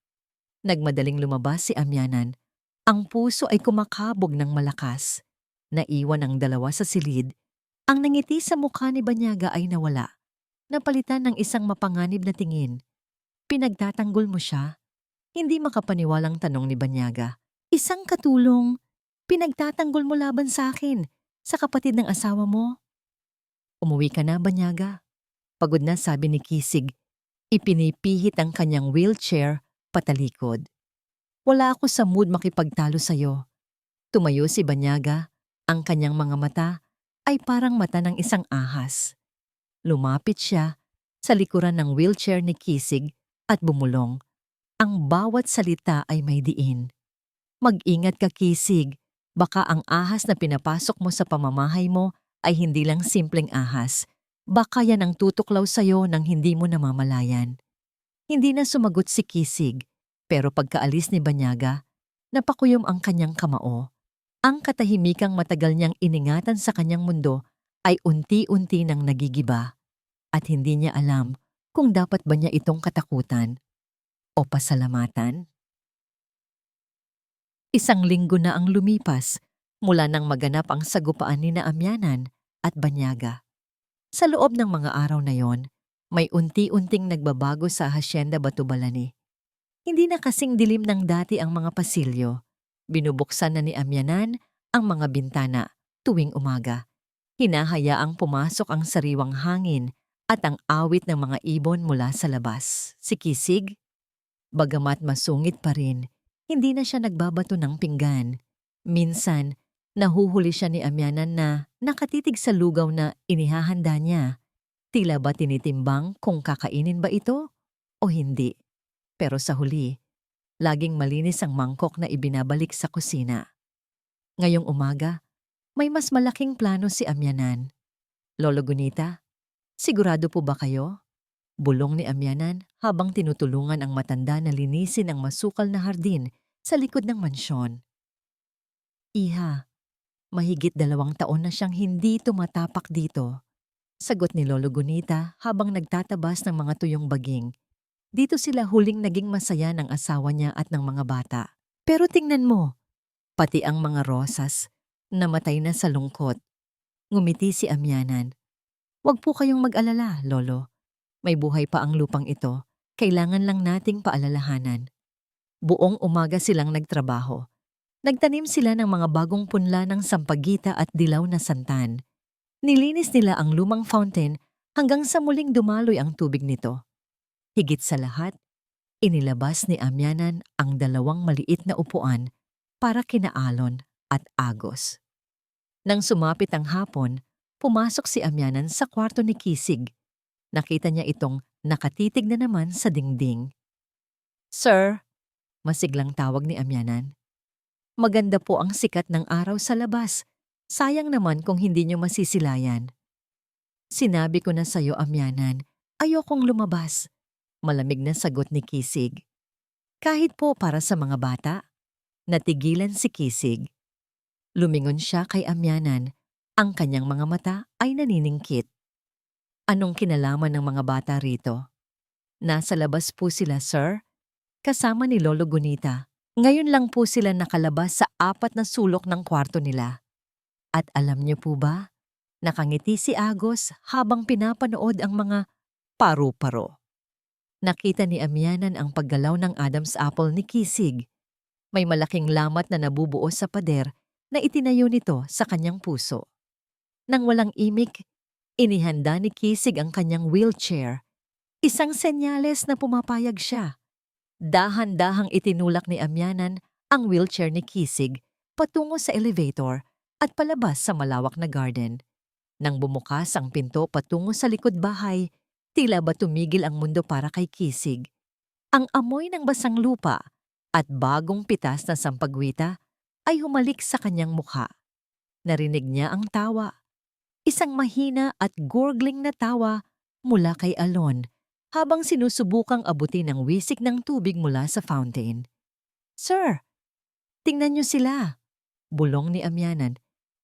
Nagmadaling lumabas si Amyanan. Ang puso ay kumakabog ng malakas. Naiwan ang dalawa sa silid. Ang nangiti sa mukha ni Banyaga ay nawala. Napalitan ng isang mapanganib na tingin. Pinagtatanggol mo siya? Hindi makapaniwalang tanong ni Banyaga. Isang katulong. Pinagtatanggol mo laban sa akin, sa kapatid ng asawa mo. Umuwi ka na, Banyaga. Pagod na, sabi ni Kisig. Ipinipihit ang kanyang wheelchair patalikod. Wala ako sa mood makipagtalo sa'yo. Tumayo si Banyaga. Ang kanyang mga mata ay parang mata ng isang ahas. Lumapit siya sa likuran ng wheelchair ni Kisig at bumulong. Ang bawat salita ay may diin. Mag-ingat ka, Kisig. Baka ang ahas na pinapasok mo sa pamamahay mo ay hindi lang simpleng ahas. Baka yan ang tutuklaw sa'yo nang hindi mo namamalayan. Hindi na sumagot si Kisig, pero pagkaalis ni Banyaga, napakuyom ang kanyang kamao. Ang katahimikang matagal niyang iningatan sa kanyang mundo ay unti-unti nang nagigiba at hindi niya alam kung dapat ba niya itong katakutan o pasalamatan. Isang linggo na ang lumipas mula nang maganap ang sagupaan ni na Amyanan at Banyaga. Sa loob ng mga araw na yon, may unti-unting nagbabago sa Hacienda Batubalani. Hindi na kasing dilim ng dati ang mga pasilyo. Binubuksan na ni Amyanan ang mga bintana tuwing umaga. Hinahayaang pumasok ang sariwang hangin at ang awit ng mga ibon mula sa labas. Si Kisig, bagamat masungit pa rin, hindi na siya nagbabato ng pinggan. Minsan, nahuhuli siya ni Amyanan na nakatitig sa lugaw na inihahanda niya. Tila ba tinitimbang kung kakainin ba ito o hindi. Pero sa huli, laging malinis ang mangkok na ibinabalik sa kusina. Ngayong umaga, may mas malaking plano si Amyanan. Lolo Gunita, sigurado po ba kayo? Bulong ni Amyanan habang tinutulungan ang matanda na linisin ang masukal na hardin sa likod ng mansyon. Iha, mahigit 2 taon na siyang hindi tumatapak dito. Sagot ni Lolo Gunita habang nagtatabas ng mga tuyong baging. Dito sila huling naging masaya ng asawa niya at ng mga bata. Pero tingnan mo, pati ang mga rosas, namatay na sa lungkot. Ngumiti si Amyanan. Huwag po kayong mag-alala, Lolo. May buhay pa ang lupang ito. Kailangan lang nating paalalahanan. Buong umaga silang nagtrabaho. Nagtanim sila ng mga bagong punla ng sampagita at dilaw na santan. Nilinis nila ang lumang fountain hanggang sa muling dumaloy ang tubig nito. Higit sa lahat, inilabas ni Amyanan ang 2 maliit na upuan para kina Alon at Agos. Nang sumapit ang hapon, pumasok si Amyanan sa kwarto ni Kisig. Nakita niya itong nakatitig na naman sa dingding. "Sir," masiglang tawag ni Amyanan. "Maganda po ang sikat ng araw sa labas. Sayang naman kung hindi niyo masisilayan." "Sinabi ko na sa'yo, Amyanan, ayokong lumabas," malamig na sagot ni Kisig. "Kahit po para sa mga bata." Natigilan si Kisig. Lumingon siya kay Amyanan. Ang kanyang mga mata ay naniningkit. "Anong kinalaman ng mga bata rito?" "Nasa labas po sila, sir. Kasama ni Lolo Gunita. Ngayon lang po sila nakalabas sa 4 na sulok ng kwarto nila." At alam niyo po ba, nakangiti si Agos habang pinapanood ang mga paru-paro. Nakita ni Amyanan ang paggalaw ng Adam's apple ni Kisig. May malaking lamat na nabubuo sa pader na itinayo nito sa kanyang puso. Nang walang imik, inihanda ni Kisig ang kanyang wheelchair. Isang senyales na pumapayag siya. Dahan-dahang itinulak ni Amyanan ang wheelchair ni Kisig patungo sa elevator at palabas sa malawak na garden. Nang bumukas ang pinto patungo sa likod bahay, tila ba tumigil ang mundo para kay Kisig. Ang amoy ng basang lupa at bagong pitas na sampagwita ay humalik sa kanyang mukha. Narinig niya ang tawa. Isang mahina at gurgling na tawa mula kay Alon habang sinusubukang abutin ang wisik ng tubig mula sa fountain. "Sir, tingnan niyo sila," bulong ni Amyanan,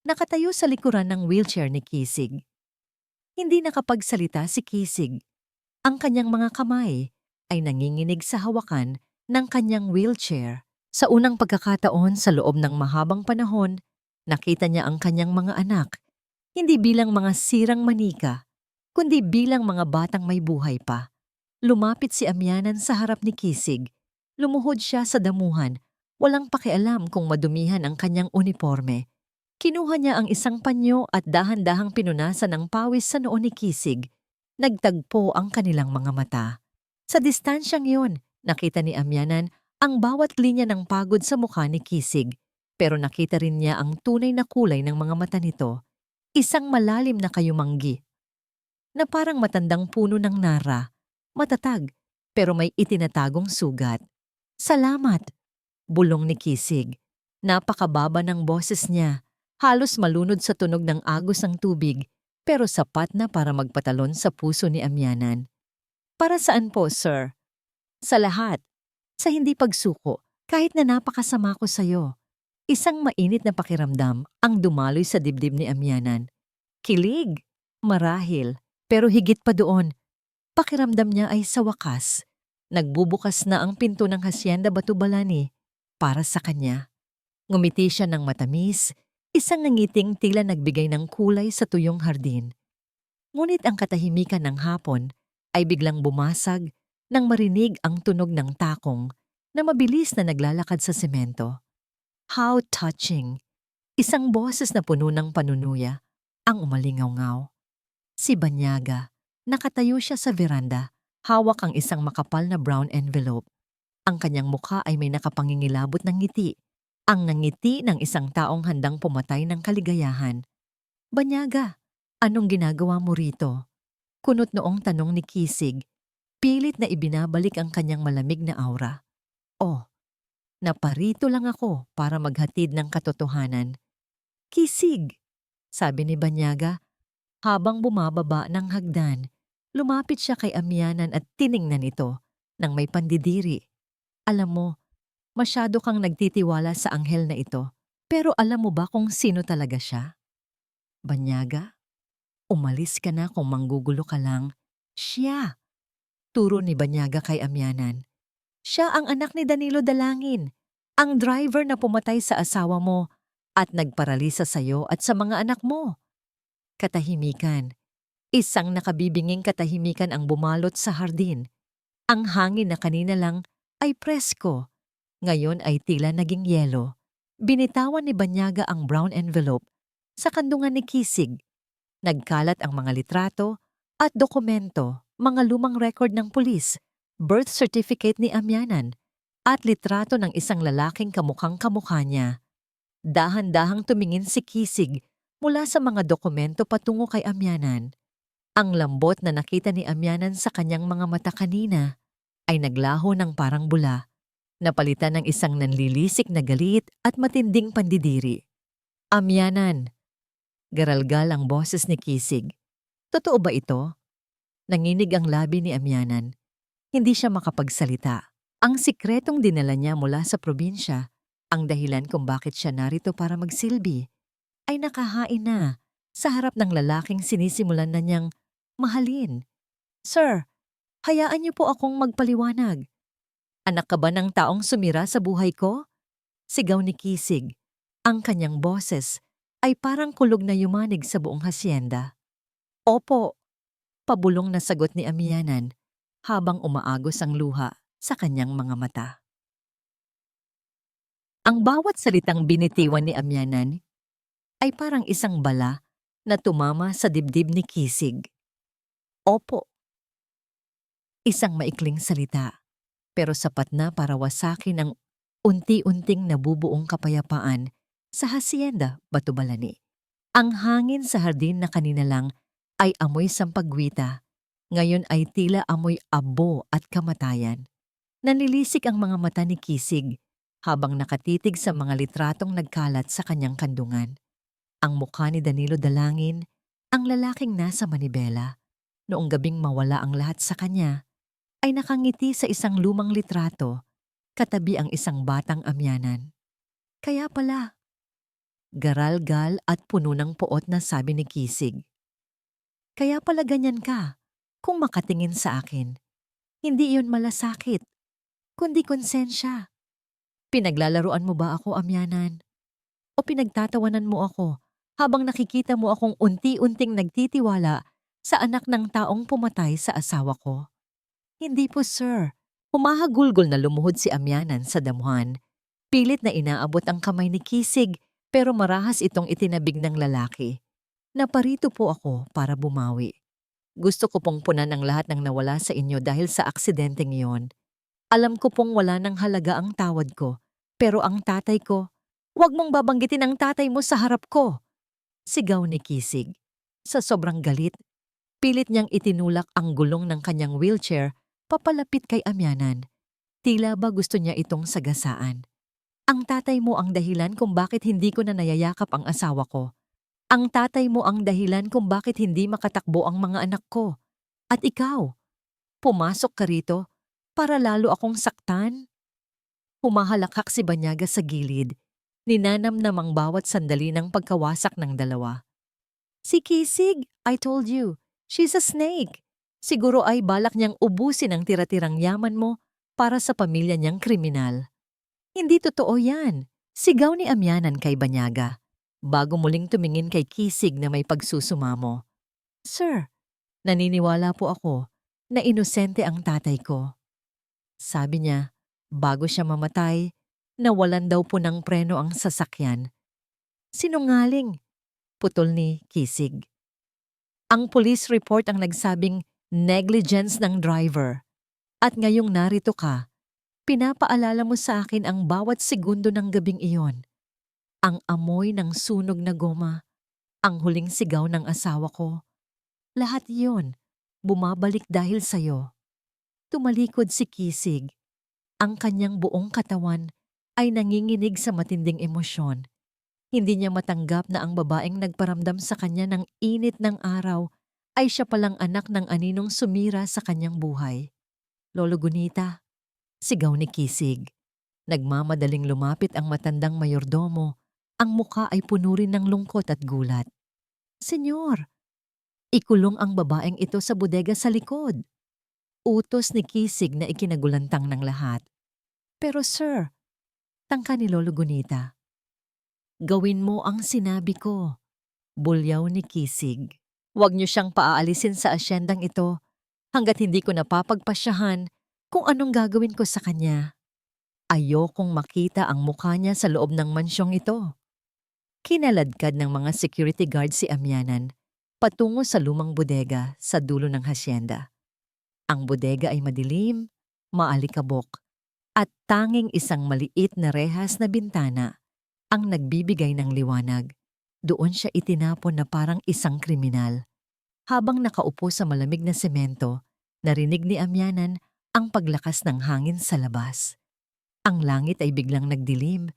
nakatayo sa likuran ng wheelchair ni Kisig. Hindi nakapagsalita si Kisig. Ang kanyang mga kamay ay nanginginig sa hawakan ng kanyang wheelchair. Sa unang pagkakataon sa loob ng mahabang panahon, nakita niya ang kanyang mga anak, hindi bilang mga sirang manika, kundi bilang mga batang may buhay pa. Lumapit si Amyanan sa harap ni Kisig. Lumuhod siya sa damuhan, walang pakialam kung madumihan ang kanyang uniforme. Kinuha niya ang isang panyo at dahan-dahang pinunasan ang pawis sa noo ni Kisig. Nagtagpo ang kanilang mga mata. Sa distansyang yun, nakita ni Amyanan ang bawat linya ng pagod sa mukha ni Kisig, pero nakita rin niya ang tunay na kulay ng mga mata nito. Isang malalim na kayumanggi, na parang matandang puno ng nara, matatag, pero may itinatagong sugat. "Salamat," bulong ni Kisig. Napakababa ng boses niya, halos malunod sa tunog ng agos ng tubig, pero sapat na para magpatalon sa puso ni Amyanan. "Para saan po, sir?" "Sa lahat. Sa hindi pagsuko, kahit na napakasama ko sa'yo." Isang mainit na pakiramdam ang dumaloy sa dibdib ni Amyanan. Kilig, marahil, pero higit pa doon, pakiramdam niya ay sa wakas. Nagbubukas na ang pinto ng Hacienda Batubalani para sa kanya. Ngumiti siya ng matamis, isang ngiting tila nagbigay ng kulay sa tuyong hardin. Ngunit ang katahimikan ng hapon ay biglang bumasag nang marinig ang tunog ng takong na mabilis na naglalakad sa semento. How touching! Isang boses na puno ng panunuya ang umalingaw-ngaw. Si Banyaga, Nakatayo siya sa veranda, hawak ang isang makapal na brown envelope. Ang kanyang mukha ay may nakapangingilabot ng ngiti. Ang nangiti ng isang taong handang pumatay ng kaligayahan. Banyaga, anong ginagawa mo rito? Kunot noong tanong ni Kisig. Pilit na ibinabalik ang kanyang malamig na aura. Oh, naparito lang ako para maghatid ng katotohanan. Kisig, sabi ni Banyaga habang bumababa ng hagdan. Lumapit siya kay Amyanan at tiningnan ito ng may pandidiri. Alam mo, masyado kang nagtitiwala sa anghel na ito. Pero alam mo ba kung sino talaga siya? Banyaga, umalis ka na kung manggugulo ka lang. Siya, turo ni Banyaga kay Amyanan. Siya ang anak ni Danilo Dalangin, ang driver na pumatay sa asawa mo at nagparalisa sa iyo at sa mga anak mo. Katahimikan. Isang nakabibinging katahimikan ang bumalot sa hardin. Ang hangin na kanina lang ay presko. Ngayon ay tila naging yelo. Binitawan ni Banyaga ang brown envelope sa kandungan ni Kisig. Nagkalat ang mga litrato at dokumento, mga lumang record ng pulis, birth certificate ni Amyanan, at litrato ng isang lalaking kamukhang kamukha niya. Dahan-dahang tumingin si Kisig mula sa mga dokumento patungo kay Amyanan. Ang lambot na nakita ni Amyanan sa kanyang mga mata kanina ay naglaho ng parang bula, napalitan ng isang nanlilisik na galit at matinding pandidiri. Amyanan, garalgal ang boses ni Kisig. Totoo ba ito? Nanginig ang labi ni Amyanan. Hindi siya makapagsalita. Ang sikretong dinala niya mula sa probinsya, ang dahilan kung bakit siya narito para magsilbi, ay nakahain na sa harap ng lalaking sinisimulan na niyang mahalin. Sir, hayaan niyo po akong magpaliwanag. Anak ka ba ng taong sumira sa buhay ko? Sigaw ni Kisig. Ang kanyang boses ay parang kulog na yumanig sa buong hasyenda. Opo, pabulong na sagot ni Amyanan habang umaagos ang luha sa kanyang mga mata. Ang bawat salitang binitiwan ni Amyanan ay parang isang bala na tumama sa dibdib ni Kisig. Opo. Isang maikling salita, pero sapat na para wasakin ang unti-unting nabubuong kapayapaan sa hasyenda Batubalani. Ang hangin sa hardin na kanina lang ay amoy sampagwita, ngayon ay tila amoy abo at kamatayan. Nanilisik ang mga mata ni Kisig habang nakatitig sa mga litratong nagkalat sa kanyang kandungan. Ang mukha ni Danilo Dalangin, ang lalaking nasa manibela, noong gabing mawala ang lahat sa kanya, ay nakangiti sa isang lumang litrato, katabi ang isang batang Amyanan. Kaya pala, garalgal at puno ng poot na sabi ni Kisig. Kaya pala ganyan ka, kung makatingin sa akin. Hindi iyon malasakit, kundi konsensya. Pinaglalaruan mo ba ako, Amyanan? O pinagtatawanan mo ako habang nakikita mo akong unti-unting nagtitiwala sa anak ng taong pumatay sa asawa ko? Hindi po, sir. Humahagulgol na lumuhod si Amyanan sa damuhan. Pilit na inaabot ang kamay ni Kisig pero marahas itong itinabig ng lalaki. Naparito po ako para bumawi. Gusto ko pong punan ang lahat ng nawala sa inyo dahil sa aksidenteng iyon. Alam ko pong wala ng halaga ang tawad ko, pero ang tatay ko, huwag mong babanggitin ang tatay mo sa harap ko. Sigaw ni Kisig. Sa sobrang galit, pilit niyang itinulak ang gulong ng kanyang wheelchair papalapit kay Amyanan. Tila ba gusto niya itong sagasaan. Ang tatay mo ang dahilan kung bakit hindi ko na nayayakap ang asawa ko. Ang tatay mo ang dahilan kung bakit hindi makatakbo ang mga anak ko. At ikaw, pumasok ka rito para lalo akong saktan? Humahalakak si Banyaga sa gilid, ninanamnamang bawat sandali ng pagkawasak ng dalawa. Si Kisig, I told you, she's a snake. Siguro ay balak niyang ubusin ang tira-tirang yaman mo para sa pamilya niyang kriminal. Hindi totoo yan, sigaw ni Amyanan kay Banyaga, bago muling tumingin kay Kisig na may pagsusumamo. Sir, naniniwala po ako na inosente ang tatay ko. Sabi niya, bago siya mamatay, nawalan daw po ng preno ang sasakyan. Sinungaling, putol ni Kisig. Ang police report ang nagsabing negligence ng driver. At ngayong narito ka, pinapaalala mo sa akin ang bawat segundo ng gabing iyon. Ang amoy ng sunog na goma, ang huling sigaw ng asawa ko. Lahat iyon, bumabalik dahil sa'yo. Tumalikod si Kisig. Ang kanyang buong katawan ay nanginginig sa matinding emosyon. Hindi niya matanggap na ang babaeng nagparamdam sa kanya ng init ng araw ay siya palang anak ng aninong sumira sa kanyang buhay. Lolo Gunita, sigaw ni Kisig. Nagmamadaling lumapit ang matandang mayordomo. Ang muka ay puno rin ng lungkot at gulat. Senyor, ikulong ang babaeng ito sa bodega sa likod. Utos ni Kisig na ikinagulantang ng lahat. Pero sir, tangka ni Lolo Gunita. Gawin mo ang sinabi ko, bulyaw ni Kisig. Huwag niyo siyang paaalisin sa asyendang ito hanggat hindi ko napapagpasyahan kung anong gagawin ko sa kanya. Ayokong makita ang mukha niya sa loob ng mansyong ito. Kinaladkad ng mga security guard si Amyanan patungo sa lumang bodega sa dulo ng hasyenda. Ang bodega ay madilim, maalikabok, at tanging isang maliit na rehas na bintana ang nagbibigay ng liwanag. Doon siya itinapon na parang isang kriminal. Habang nakaupo sa malamig na semento, narinig ni Amyanan ang paglakas ng hangin sa labas. Ang langit ay biglang nagdilim,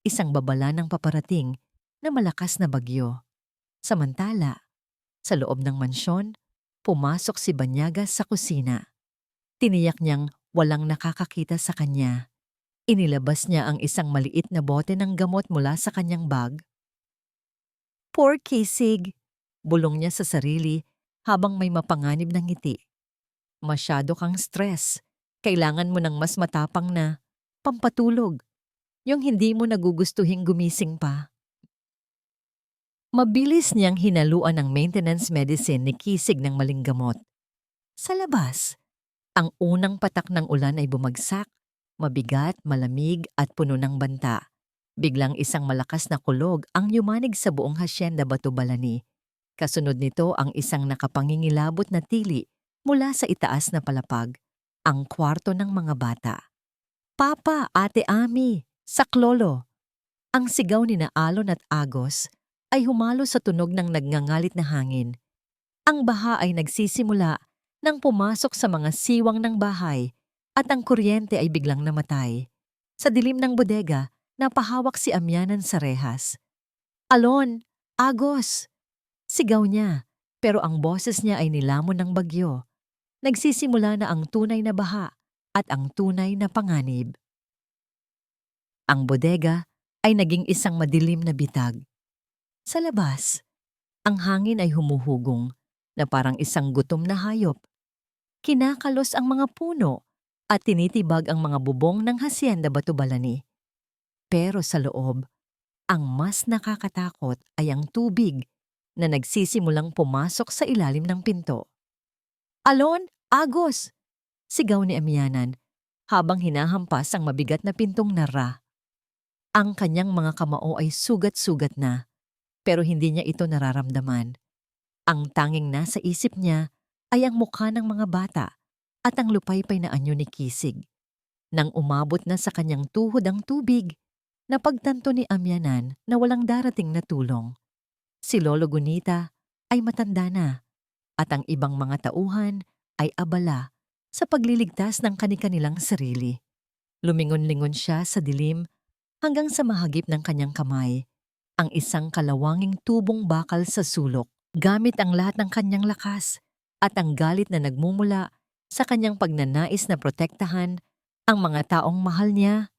isang babala ng paparating na malakas na bagyo. Samantala, sa loob ng mansyon, pumasok si Banyaga sa kusina. Tiniyak niyang walang nakakakita sa kanya. Inilabas niya ang isang maliit na bote ng gamot mula sa kanyang bag. Poor Kisig, bulong niya sa sarili habang may mapanganib na ngiti. Masyado kang stress. Kailangan mo ng mas matapang na pampatulog. Yung hindi mo nagugustuhing gumising pa. Mabilis niyang hinaluan ng maintenance medicine ni Kisig ng maling gamot. Sa labas, ang unang patak ng ulan ay bumagsak, mabigat, malamig at puno ng banta. Biglang isang malakas na kulog ang yumanig sa buong hasyenda Batubalani. Kasunod nito ang isang nakapangingilabot na tili mula sa itaas na palapag, ang kwarto ng mga bata. Papa, Ate Ami, Saklolo! Ang sigaw ni na Alon at Agos ay humalo sa tunog ng nagngangalit na hangin. Ang baha ay nagsisimula nang pumasok sa mga siwang ng bahay at ang kuryente ay biglang namatay. Sa dilim ng bodega, napahawak si Amyanan sa rehas. Alon! Agos! Sigaw niya, pero ang boses niya ay nilamon ng bagyo. Nagsisimula na ang tunay na baha at ang tunay na panganib. Ang bodega ay naging isang madilim na bitag. Sa labas, ang hangin ay humuhugong na parang isang gutom na hayop. Kinakalos ang mga puno at tinitibag ang mga bubong ng hasyenda Batubalani. Pero sa loob, ang mas nakakatakot ay ang tubig na nagsisimulang pumasok sa ilalim ng pinto. Alon! Agos! Sigaw ni Amyanan habang hinahampas ang mabigat na pintong nara. Ang kanyang mga kamao ay sugat-sugat na, pero hindi niya ito nararamdaman. Ang tanging nasa isip niya ay ang mukha ng mga bata at ang lupaypay na anyo ni Kisig. Nang umabot na sa kanyang tuhod ang tubig, napagtanto ni Amyanan na walang darating na tulong. Si Lolo Gunita ay matanda na at ang ibang mga tauhan ay abala sa pagliligtas ng kani-kanilang sarili. Lumingon-lingon siya sa dilim hanggang sa mahagip ng kanyang kamay ang isang kalawanging tubong bakal sa sulok. Gamit ang lahat ng kanyang lakas at ang galit na nagmumula sa kanyang pagnanais na protektahan ang mga taong mahal niya,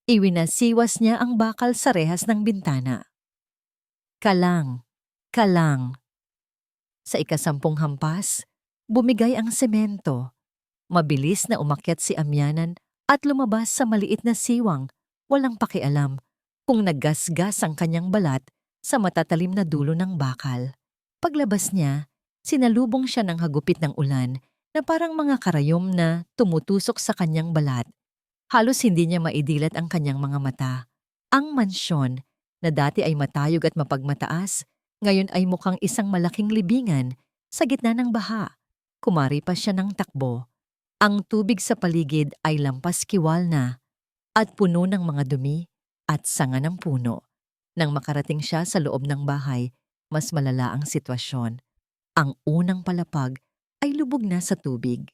iwinasiwas niya ang bakal sa rehas ng bintana. Kalang, kalang. Sa ikasampung hampas, bumigay ang semento. Mabilis na umakyat si Amyanan at lumabas sa maliit na siwang, walang pakialam kung naggasgas ang kanyang balat sa matatalim na dulo ng bakal. Paglabas niya, sinalubong siya ng hagupit ng ulan na parang mga karayom na tumutusok sa kanyang balat. Halos hindi niya maidilat ang kanyang mga mata. Ang mansyon, na dati ay matayog at mapagmataas, ngayon ay mukhang isang malaking libingan sa gitna ng baha. Kumari pa siya ng takbo. Ang tubig sa paligid ay lampas kiwal na at puno ng mga dumi at sanga ng puno. Nang makarating siya sa loob ng bahay, mas malala ang sitwasyon. Ang unang palapag ay lubog na sa tubig.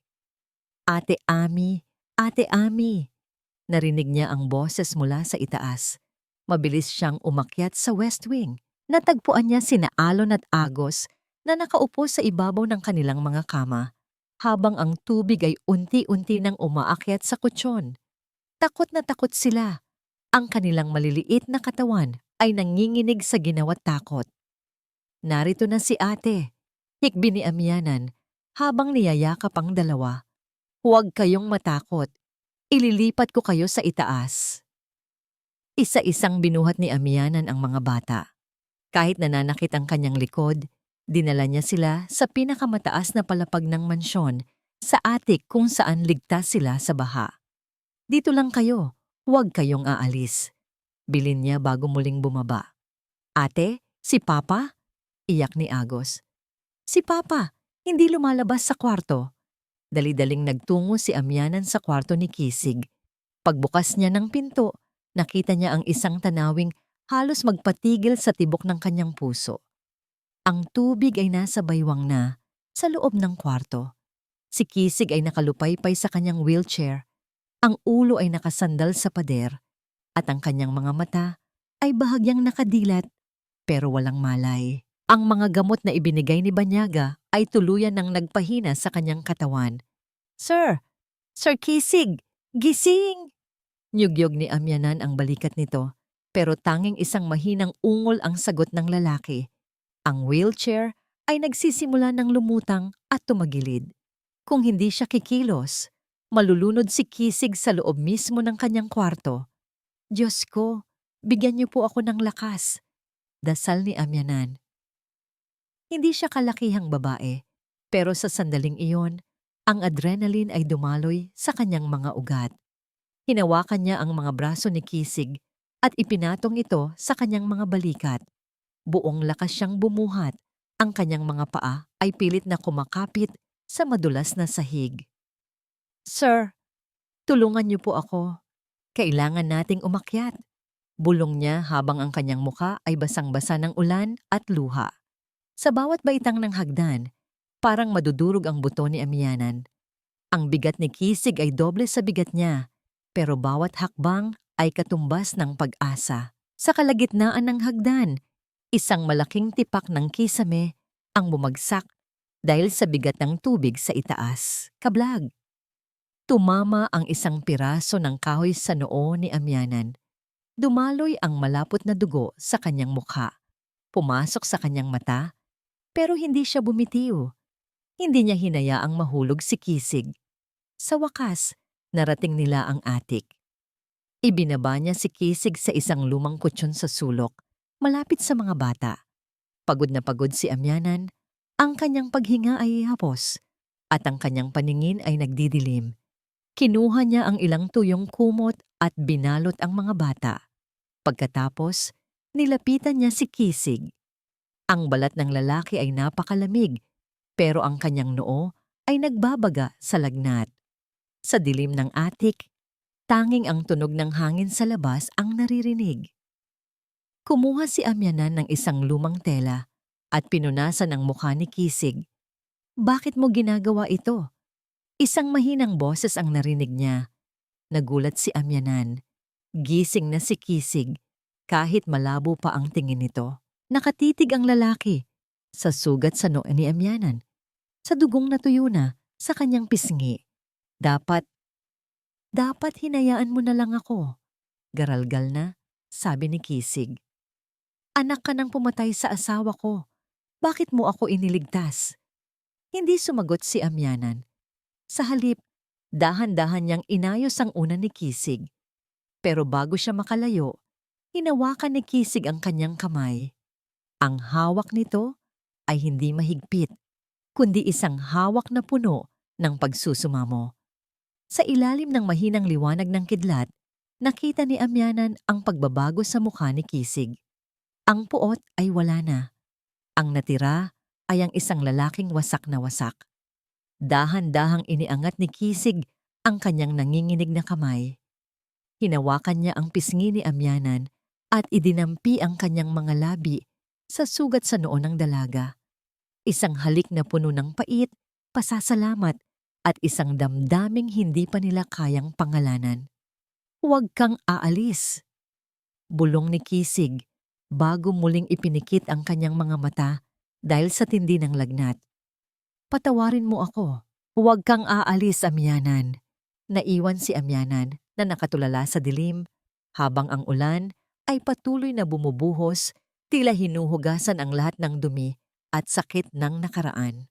Ate Ami, Ate Ami! Narinig niya ang boses mula sa itaas. Mabilis siyang umakyat sa West Wing. Natagpuan niya sina Alon at Agos na nakaupo sa ibabaw ng kanilang mga kama, habang ang tubig ay unti-unti nang umaakyat sa kutsyon. Takot na takot sila. Ang kanilang maliliit na katawan ay nanginginig sa ginawa't takot. Narito na si ate, hikbi ni Amyanan habang niyayakap ang dalawa. Huwag kayong matakot. Ililipat ko kayo sa itaas. Isa-isang binuhat ni Amyanan ang mga bata. Kahit nananakit ang kanyang likod, dinala niya sila sa pinakamataas na palapag ng mansyon, sa attic kung saan ligtas sila sa baha. Dito lang kayo, huwag kayong aalis. Bilin niya bago muling bumaba. Ate, si Papa? Iyak ni Agos. Si Papa, hindi lumalabas sa kwarto. Dali-daling nagtungo si Amyanan sa kwarto ni Kisig. Pagbukas niya ng pinto, nakita niya ang isang tanawing halos magpatigil sa tibok ng kanyang puso. Ang tubig ay nasa baywang na sa loob ng kwarto. Si Kisig ay nakalupaypay sa kanyang wheelchair. Ang ulo ay nakasandal sa pader at ang kanyang mga mata ay bahagyang nakadilat pero walang malay. Ang mga gamot na ibinigay ni Banyaga ay tuluyan ng nagpahina sa kanyang katawan. Sir! Sir Kisig! Gising! Nyugyog ni Amyanan ang balikat nito, pero tanging isang mahinang ungol ang sagot ng lalaki. Ang wheelchair ay nagsisimula ng lumutang at tumagilid. Kung hindi siya kikilos, malulunod si Kisig sa loob mismo ng kanyang kwarto. Diyos ko, bigyan niyo po ako ng lakas. Dasal ni Amyanan. Hindi siya kalakihang babae, pero sa sandaling iyon, ang adrenaline ay dumaloy sa kanyang mga ugat. Hinawakan niya ang mga braso ni Kisig at ipinatong ito sa kanyang mga balikat. Buong lakas siyang bumuhat. Ang kanyang mga paa ay pilit na kumakapit sa madulas na sahig. Sir, tulungan niyo po ako. Kailangan nating umakyat. Bulong niya habang ang kanyang muka ay basang-basa ng ulan at luha. Sa bawat baitang ng hagdan, parang madudurog ang buto ni Amyanan. Ang bigat ni Kisig ay doble sa bigat niya, pero bawat hakbang ay katumbas ng pag-asa. Sa kalagitnaan ng hagdan, isang malaking tipak ng kisame ang bumagsak dahil sa bigat ng tubig sa itaas. Kablag! Tumama ang isang piraso ng kahoy sa noo ni Amyanan. Dumaloy ang malapot na dugo sa kanyang mukha. Pumasok sa kanyang mata, pero hindi siya bumitiw. Hindi niya hinayaang mahulog si Kisig. Sa wakas, narating nila ang attic. Ibinaba niya si Kisig sa isang lumang kutsyon sa sulok, malapit sa mga bata. Pagod na pagod si Amyanan, ang kanyang paghinga ay hapos, at ang kanyang paningin ay nagdidilim. Kinuha niya ang ilang tuyong kumot at binalot ang mga bata. Pagkatapos, nilapitan niya si Kisig. Ang balat ng lalaki ay napakalamig, pero ang kanyang noo ay nagbabaga sa lagnat. Sa dilim ng attic, tanging ang tunog ng hangin sa labas ang naririnig. Kumuha si Amyanan ng isang lumang tela at pinunasan ang mukha ni Kisig. Bakit mo ginagawa ito? Isang mahinang boses ang narinig niya. Nagulat si Amyanan. Gising na si Kisig, kahit malabo pa ang tingin nito. Nakatitig ang lalaki sa sugat sa noo ni Amyanan, sa dugong natuyo na sa kanyang pisngi. Dapat hinayaan mo na lang ako. Garalgal na, sabi ni Kisig. Anak ka nang pumatay sa asawa ko. Bakit mo ako iniligtas? Hindi sumagot si Amyanan. Sa halip, dahan-dahan niyang inayos ang una ni Kisig. Pero bago siya makalayo, hinawakan ni Kisig ang kanyang kamay. Ang hawak nito ay hindi mahigpit, kundi isang hawak na puno ng pagsusumamo. Sa ilalim ng mahinang liwanag ng kidlat, nakita ni Amyanan ang pagbabago sa mukha ni Kisig. Ang puot ay wala na. Ang natira ay ang isang lalaking wasak na wasak. Dahan-dahang iniangat ni Kisig ang kanyang nanginginig na kamay. Hinawakan niya ang pisngi ni Amyanan at idinampi ang kanyang mga labi sa sugat sa noo ng dalaga. Isang halik na puno ng pait, pasasalamat at isang damdaming hindi pa nila kayang pangalanan. "Huwag kang aalis," bulong ni Kisig bago muling ipinikit ang kanyang mga mata dahil sa tindi ng lagnat. "Patawarin mo ako. Huwag kang aalis, Amyanan." Naiwan si Amyanan na nakatulala sa dilim habang ang ulan ay patuloy na bumubuhos, tila hinuhugasan ang lahat ng dumi at sakit ng nakaraan.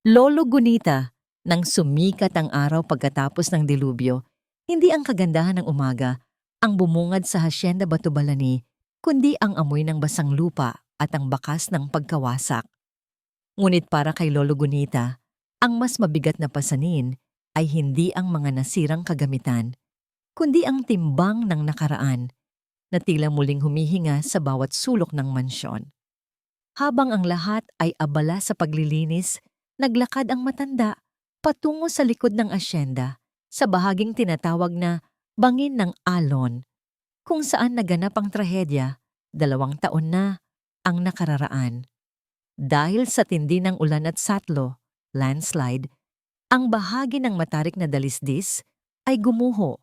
Lolo Gunita, nang sumikat ang araw pagkatapos ng dilubyo, hindi ang kagandahan ng umaga ang bumungad sa Hacienda Batubalani, kundi ang amoy ng basang lupa at ang bakas ng pagkawasak. Ngunit para kay Lolo Gunita, ang mas mabigat na pasanin ay hindi ang mga nasirang kagamitan, kundi ang timbang ng nakaraan na tila muling humihinga sa bawat sulok ng mansyon. Habang ang lahat ay abala sa paglilinis, naglakad ang matanda patungo sa likod ng asyenda sa bahaging tinatawag na Bangin ng Alon, kung saan naganap ang trahedya 2 taon na ang nakararaan. Dahil sa tindi ng ulan at satlo, landslide, ang bahagi ng matarik na dalisdis ay gumuho.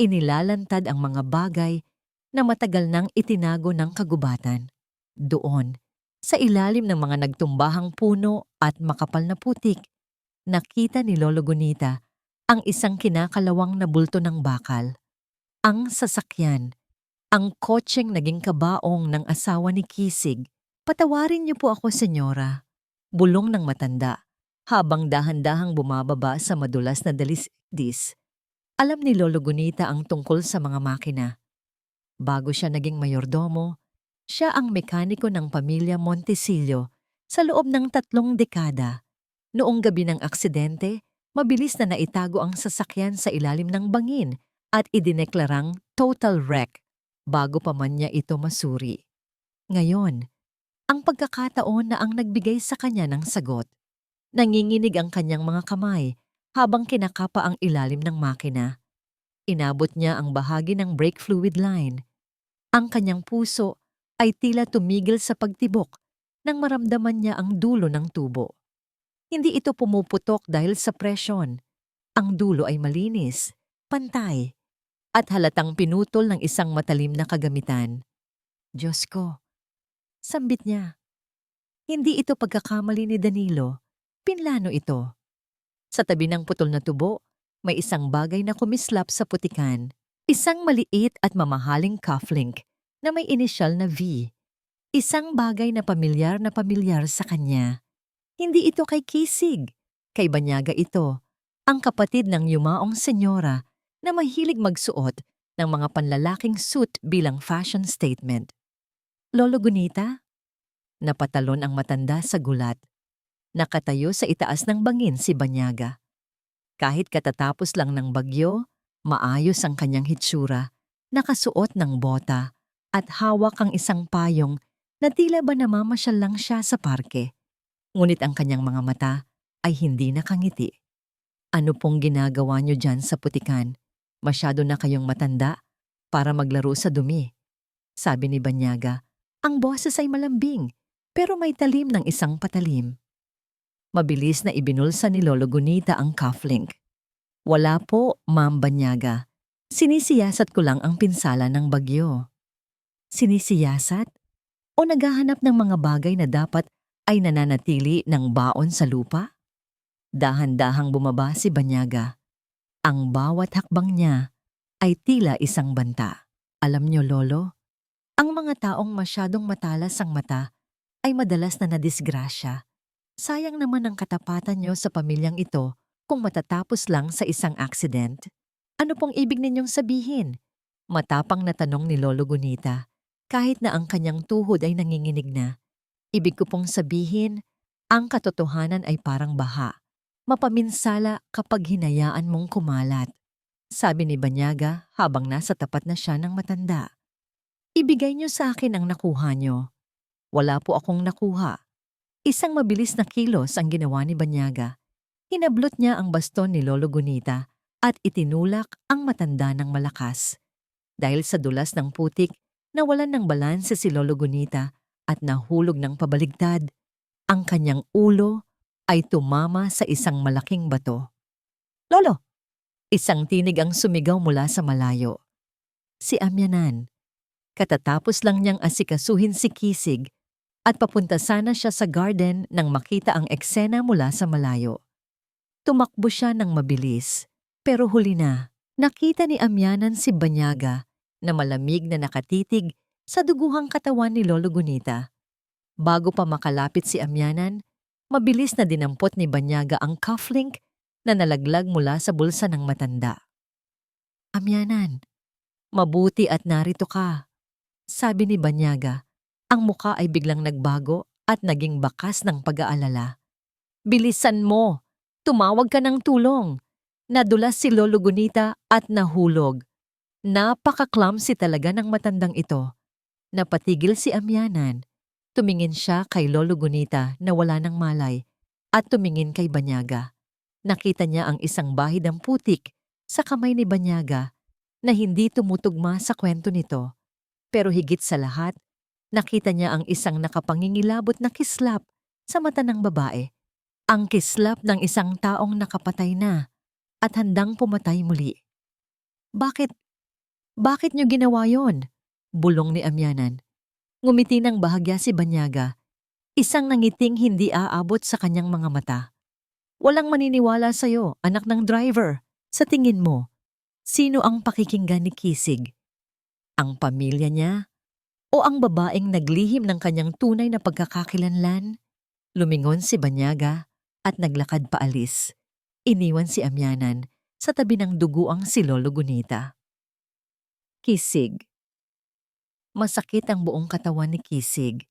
Inilalantad ang mga bagay na matagal nang itinago ng kagubatan. Doon, sa ilalim ng mga nagtumbahang puno at makapal na putik, nakita ni Lolo Gunita ang isang kinakalawang na bulto ng bakal. Ang sasakyan, ang kotseng naging kabaong ng asawa ni Kisig. "Patawarin niyo po ako, senyora," bulong ng matanda habang dahan-dahang bumababa sa madulas na dalisdis. Alam ni Lolo Gunita ang tungkol sa mga makina. Bago siya naging mayordomo, siya ang mekaniko ng pamilya Montesillo sa loob ng 3 dekada. Noong gabi ng aksidente, mabilis na naitago ang sasakyan sa ilalim ng bangin at idineklarang total wreck bago pa man niya ito masuri. Ngayon, ang pagkakataon na ang nagbigay sa kanya ng sagot. Nanginginig ang kanyang mga kamay habang kinakapa ang ilalim ng makina. Inabot niya ang bahagi ng brake fluid line. Ang kanyang puso ay tila tumigil sa pagtibok nang maramdaman niya ang dulo ng tubo. Hindi ito pumuputok dahil sa presyon. Ang dulo ay malinis, pantay, at halatang pinutol ng isang matalim na kagamitan. "Diyos ko," sambit niya. Hindi ito pagkakamali ni Danilo. Pinlano ito. Sa tabi ng putol na tubo, may isang bagay na kumislap sa putikan. Isang maliit at mamahaling cufflink na may inisyal na V. Isang bagay na pamilyar sa kanya. Hindi ito kay Kisig. Kay Banyaga ito, ang kapatid ng yumaong senyora na mahilig magsuot ng mga panlalaking suit bilang fashion statement. "Lolo Gunita?" Napatalon ang matanda sa gulat. Nakatayo sa itaas ng bangin si Banyaga. Kahit katatapos lang ng bagyo, maayos ang kanyang hitsura, nakasuot ng bota at hawak ang isang payong na tila ba namamasyal lang siya sa parke. Ngunit ang kanyang mga mata ay hindi nakangiti. "Ano pong ginagawa niyo dyan sa putikan? Masyado na kayong matanda para maglaro sa dumi," sabi ni Banyaga. Ang boses ay malambing, pero may talim ng isang patalim. Mabilis na ibinulsa ni Lolo Gunita ang cufflink. "Wala po, Ma'am Banyaga. Sinisiyasat ko lang ang pinsala ng bagyo." Sinisiyasat? O naghahanap ng mga bagay na dapat ay nananatili ng baon sa lupa? Dahan-dahang bumaba si Banyaga. Ang bawat hakbang niya ay tila isang banta. "Alam niyo, Lolo, ang mga taong masyadong matalas ang mata ay madalas na nadisgrasya. Sayang naman ang katapatan niyo sa pamilyang ito kung matatapos lang sa isang accident." "Ano pong ibig ninyong sabihin?" Matapang na tanong ni Lolo Gunita, kahit na ang kanyang tuhod ay nanginginig na. "Ibig ko pong sabihin, ang katotohanan ay parang baha. Mapaminsala kapag hinayaan mong kumalat," sabi ni Banyaga habang nasa tapat na siya ng matanda. "Ibigay niyo sa akin ang nakuha niyo." "Wala po akong nakuha." Isang mabilis na kilos ang ginawa ni Banyaga. Hinablot niya ang baston ni Lolo Gunita at itinulak ang matanda ng malakas. Dahil sa dulas ng putik, nawalan ng balanse si Lolo Gunita at nahulog ng pabaligtad. Ang kanyang ulo ay tumama sa isang malaking bato. "Lolo!" Isang tinig ang sumigaw mula sa malayo. Si Amyanan. Katatapos lang niyang asikasuhin si Kisig at papunta sana siya sa garden nang makita ang eksena mula sa malayo. Tumakbo siya ng mabilis, pero huli na. Nakita ni Amyanan si Banyaga na malamig na nakatitig sa duguhang katawan ni Lolo Gunita. Bago pa makalapit si Amyanan, mabilis na dinampot ni Banyaga ang cufflink na nalaglag mula sa bulsa ng matanda. "Amyanan, mabuti at narito ka," sabi ni Banyaga. Ang muka ay biglang nagbago at naging bakas ng pag-aalala. "Bilisan mo! Tumawag ka ng tulong!" Nadulas si Lolo Gunita at nahulog. Napaka-clumsy talaga ng matandang ito. Napatigil si Amyanan. Tumingin siya kay Lolo Gunita na wala ng malay at tumingin kay Banyaga. Nakita niya ang isang bahid ng putik sa kamay ni Banyaga na hindi tumutugma sa kwento nito. Pero higit sa lahat, nakita niya ang isang nakapangingilabot na kislap sa mata ng babae. Ang kislap ng isang taong nakapatay na at handang pumatay muli. Bakit niyo ginawa yon?" Bulong ni Amyanan. Ngumiti ng bahagya si Banyaga. Isang nangiting hindi aabot sa kanyang mga mata. "Walang maniniwala sa'yo, anak ng driver. Sa tingin mo, sino ang pakikinggan ni Kisig? Ang pamilya niya? O ang babaeng naglihim ng kanyang tunay na pagkakakilanlan?" Lumingon si Banyaga at naglakad paalis. Iniwan si Amyanan sa tabi ng duguang si Lolo Gunita. Kisig. Masakit ang buong katawan ni Kisig.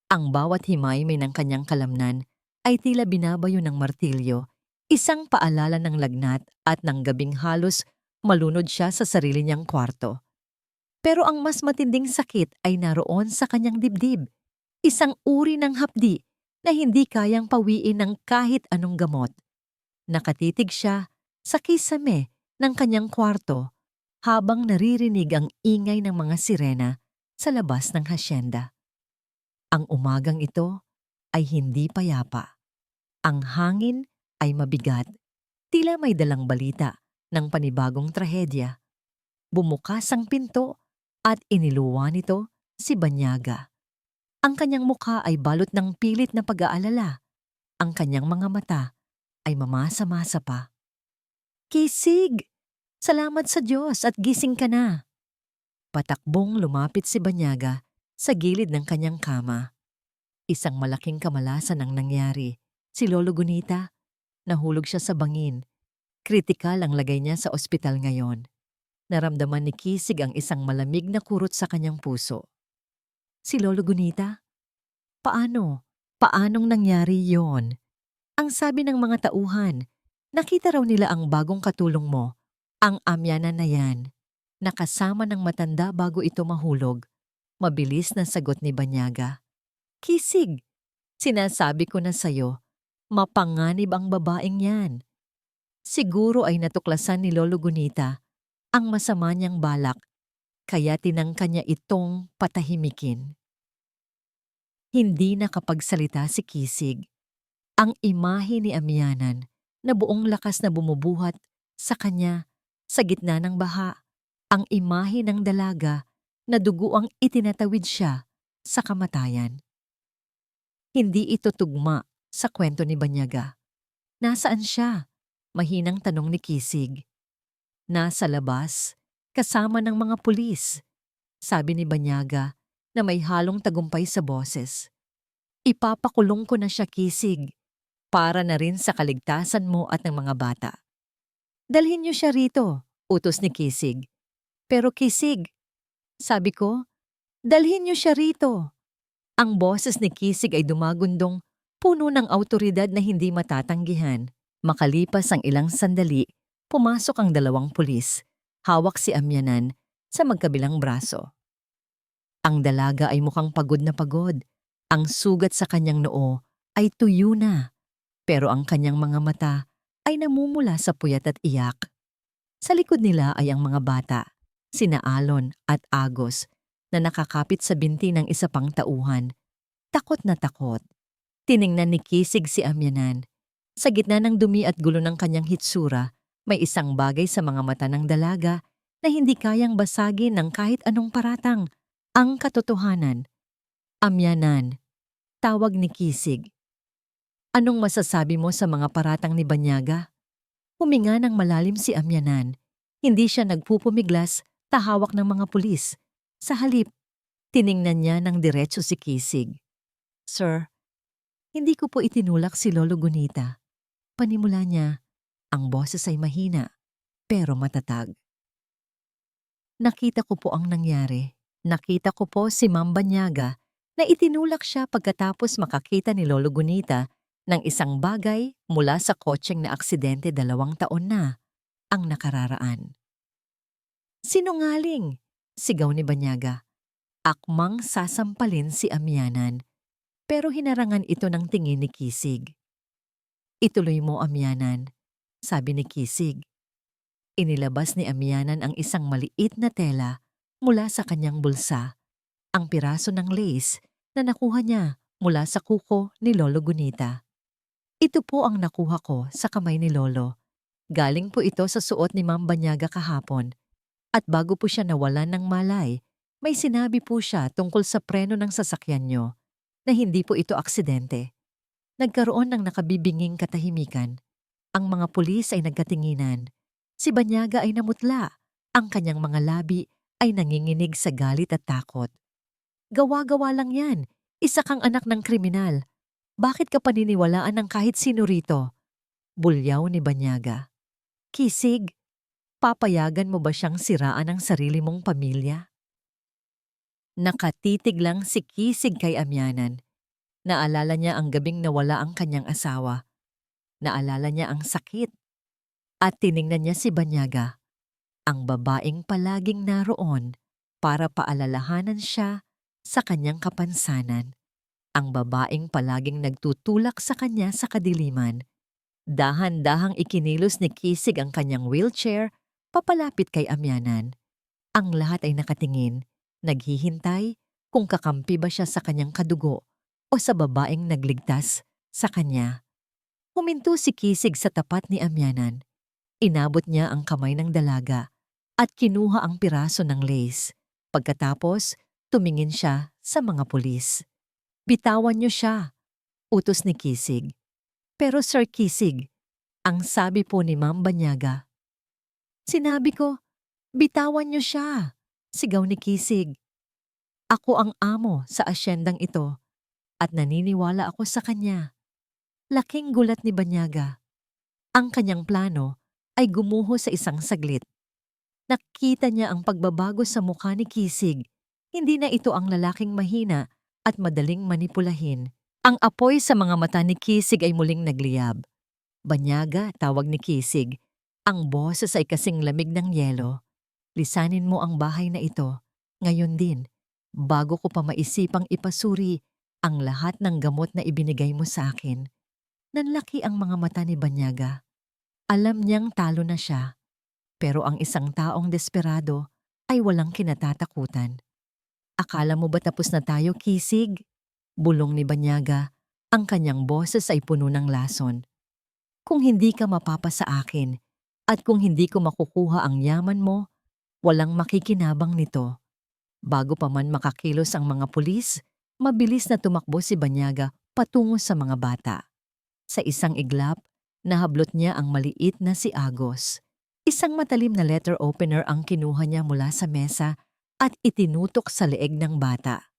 Ang bawat himay-may ng kanyang kalamnan ay tila binabayo ng martilyo, isang paalala ng lagnat at ng gabing halos malunod siya sa sarili niyang kwarto. Pero ang mas matinding sakit ay naroon sa kanyang dibdib, isang uri ng hapdi na hindi kayang pawiin ng kahit anong gamot. Nakatitig siya sa kisame ng kanyang kwarto habang naririnig ang ingay ng mga sirena sa labas ng hasyenda. Ang umagang ito ay hindi payapa. Ang hangin ay mabigat, tila may dalang balita ng panibagong trahedya. Bumukas ang pinto at iniluwa nito si Banyaga. Ang kanyang mukha ay balot ng pilit na pag-aalala. Ang kanyang mga mata ay mamasa-masa pa. "Kisig! Salamat sa Diyos at gising ka na." Patakbong lumapit si Banyaga sa gilid ng kanyang kama. Isang malaking kamalasan ang nangyari. Si Lolo Gunita, nahulog siya sa bangin. Kritikal ang lagay niya sa ospital ngayon. Naramdaman ni Kisig ang isang malamig na kurot sa kanyang puso. "Si Lolo Gunita? Paano? Paanong nangyari yon?" Ang sabi ng mga tauhan, nakita raw nila ang bagong katulong mo, ang Amyanan na yan. Nakasama ng matanda bago ito mahulog. Mabilis na sagot ni Banyaga. "Kisig, sinasabi ko na sa'yo, mapanganib ang babaeng yan." Siguro ay natuklasan ni Lolo Gunita ang masama niyang balak, kaya tinangka niya itong patahimikin. Hindi nakapagsalita si Kisig. Ang imahe ni Amyanan na buong lakas na bumubuhat sa kanya sa gitna ng baha. Ang imahe ng dalaga na duguang itinatawid siya sa kamatayan. Hindi ito tugma sa kwento ni Banyaga. Nasaan siya? Mahinang tanong ni Kisig. "Nasa labas, kasama ng mga pulis," sabi ni Banyaga na may halong tagumpay sa boses. "Ipapakulong ko na siya, Kisig, para na rin sa kaligtasan mo at ng mga bata." "Dalhin niyo siya rito," utos ni Kisig. "Pero Kisig," sabi ko, "dalhin niyo siya rito." Ang boses ni Kisig ay dumagundong, puno ng awtoridad na hindi matatanggihan. Makalipas ang ilang sandali, pumasok ang dalawang pulis. Hawak si Amyanan sa magkabilang braso. Ang dalaga ay mukhang pagod na pagod. Ang sugat sa kanyang noo ay tuyo na, pero ang kanyang mga mata ay namumula sa puyat at iyak. Sa likod nila ay ang mga bata, sina Alon at Agos, na nakakapit sa binti ng isa pang tauhan. Takot na takot. Tiningnan ni Kisig si Amyanan. Sa gitna ng dumi at gulo ng kanyang hitsura, may isang bagay sa mga mata ng dalaga na hindi kayang basagin ng kahit anong paratang. Ang katotohanan. Amyanan, tawag ni Kisig. Anong masasabi mo sa mga paratang ni Banyaga? Huminga ng malalim si Amyanan. Hindi siya nagpupumiglas, tahawak ng mga pulis. Sa halip, tiningnan niya ng diretso si Kisig. Sir, hindi ko po itinulak si Lolo Gunita. Panimula niya, ang boses ay mahina, pero matatag. Nakita ko po ang nangyari. Nakita ko po si Ma'am Banyaga na itinulak siya pagkatapos makakita ni Lolo Gunita ng isang bagay mula sa kotseng na aksidente 2 taon na ang nakararaan. Sinungaling! Sigaw ni Banyaga. Akmang sasampalin si Amyanan, pero hinarangan ito ng tingin ni Kisig. Ituloy mo, Amyanan, sabi ni Kisig. Inilabas ni Amyanan ang isang maliit na tela mula sa kanyang bulsa, ang piraso ng lace na nakuha niya mula sa kuko ni Lolo Gunita. Ito po ang nakuha ko sa kamay ni Lolo. Galing po ito sa suot ni Ma'am Banyaga kahapon. At bago po siya nawalan ng malay, may sinabi po siya tungkol sa preno ng sasakyan niyo na hindi po ito aksidente. Nagkaroon ng nakabibinging katahimikan. Ang mga pulis ay nagkatinginan. Si Banyaga ay namutla. Ang kanyang mga labi ay nanginginig sa galit at takot. Gawa-gawa lang yan. Isa kang anak ng kriminal. Bakit ka paniniwalaan ng kahit sino rito? Bulyaw ni Banyaga. Kisig, papayagan mo ba siyang siraan ang sarili mong pamilya? Nakatitig lang si Kisig kay Amyanan. Naalala niya ang gabing nawala ang kanyang asawa. Naalala niya ang sakit. At tiningnan niya si Banyaga, ang babaeng palaging naroon para paalalahanan siya sa kanyang kapansanan. Ang babaeng palaging nagtutulak sa kanya sa kadiliman. Dahan-dahang ikinilos ni Kisig ang kanyang wheelchair papalapit kay Amyanan. Ang lahat ay nakatingin, naghihintay kung kakampi ba siya sa kanyang kadugo o sa babaeng nagligtas sa kanya. Huminto si Kisig sa tapat ni Amyanan. Inabot niya ang kamay ng dalaga at kinuha ang piraso ng lace. Pagkatapos, tumingin siya sa mga pulis. Bitawan niyo siya, utos ni Kisig. Pero Sir Kisig, ang sabi po ni Ma'am Banyaga. Sinabi ko, bitawan niyo siya, sigaw ni Kisig. Ako ang amo sa asyendang ito at naniniwala ako sa kanya. Laking gulat ni Banyaga. Ang kanyang plano ay gumuho sa isang saglit. Nakita niya ang pagbabago sa mukha ni Kisig. Hindi na ito ang lalaking mahina at madaling manipulahin. Ang apoy sa mga mata ni Kisig ay muling nagliyab. Banyaga, tawag ni Kisig. Ang boses ay kasing lamig ng yelo. Lisanin mo ang bahay na ito. Ngayon din, bago ko pa maisipang ipasuri ang lahat ng gamot na ibinigay mo sa akin. Nanlaki ang mga mata ni Banyaga. Alam niyang talo na siya, pero ang isang taong desperado ay walang kinatatakutan. Akala mo ba tapos na tayo, Kisig? Bulong ni Banyaga, ang kanyang boses ay puno ng lason. Kung hindi ka mapapa sa akin at kung hindi ko makukuha ang yaman mo, walang makikinabang nito. Bago pa man makakilos ang mga pulis, mabilis na tumakbo si Banyaga patungo sa mga bata. Sa isang iglap, nahablot niya ang maliit na si Agos. Isang matalim na letter opener ang kinuha niya mula sa mesa at itinutok sa leeg ng bata.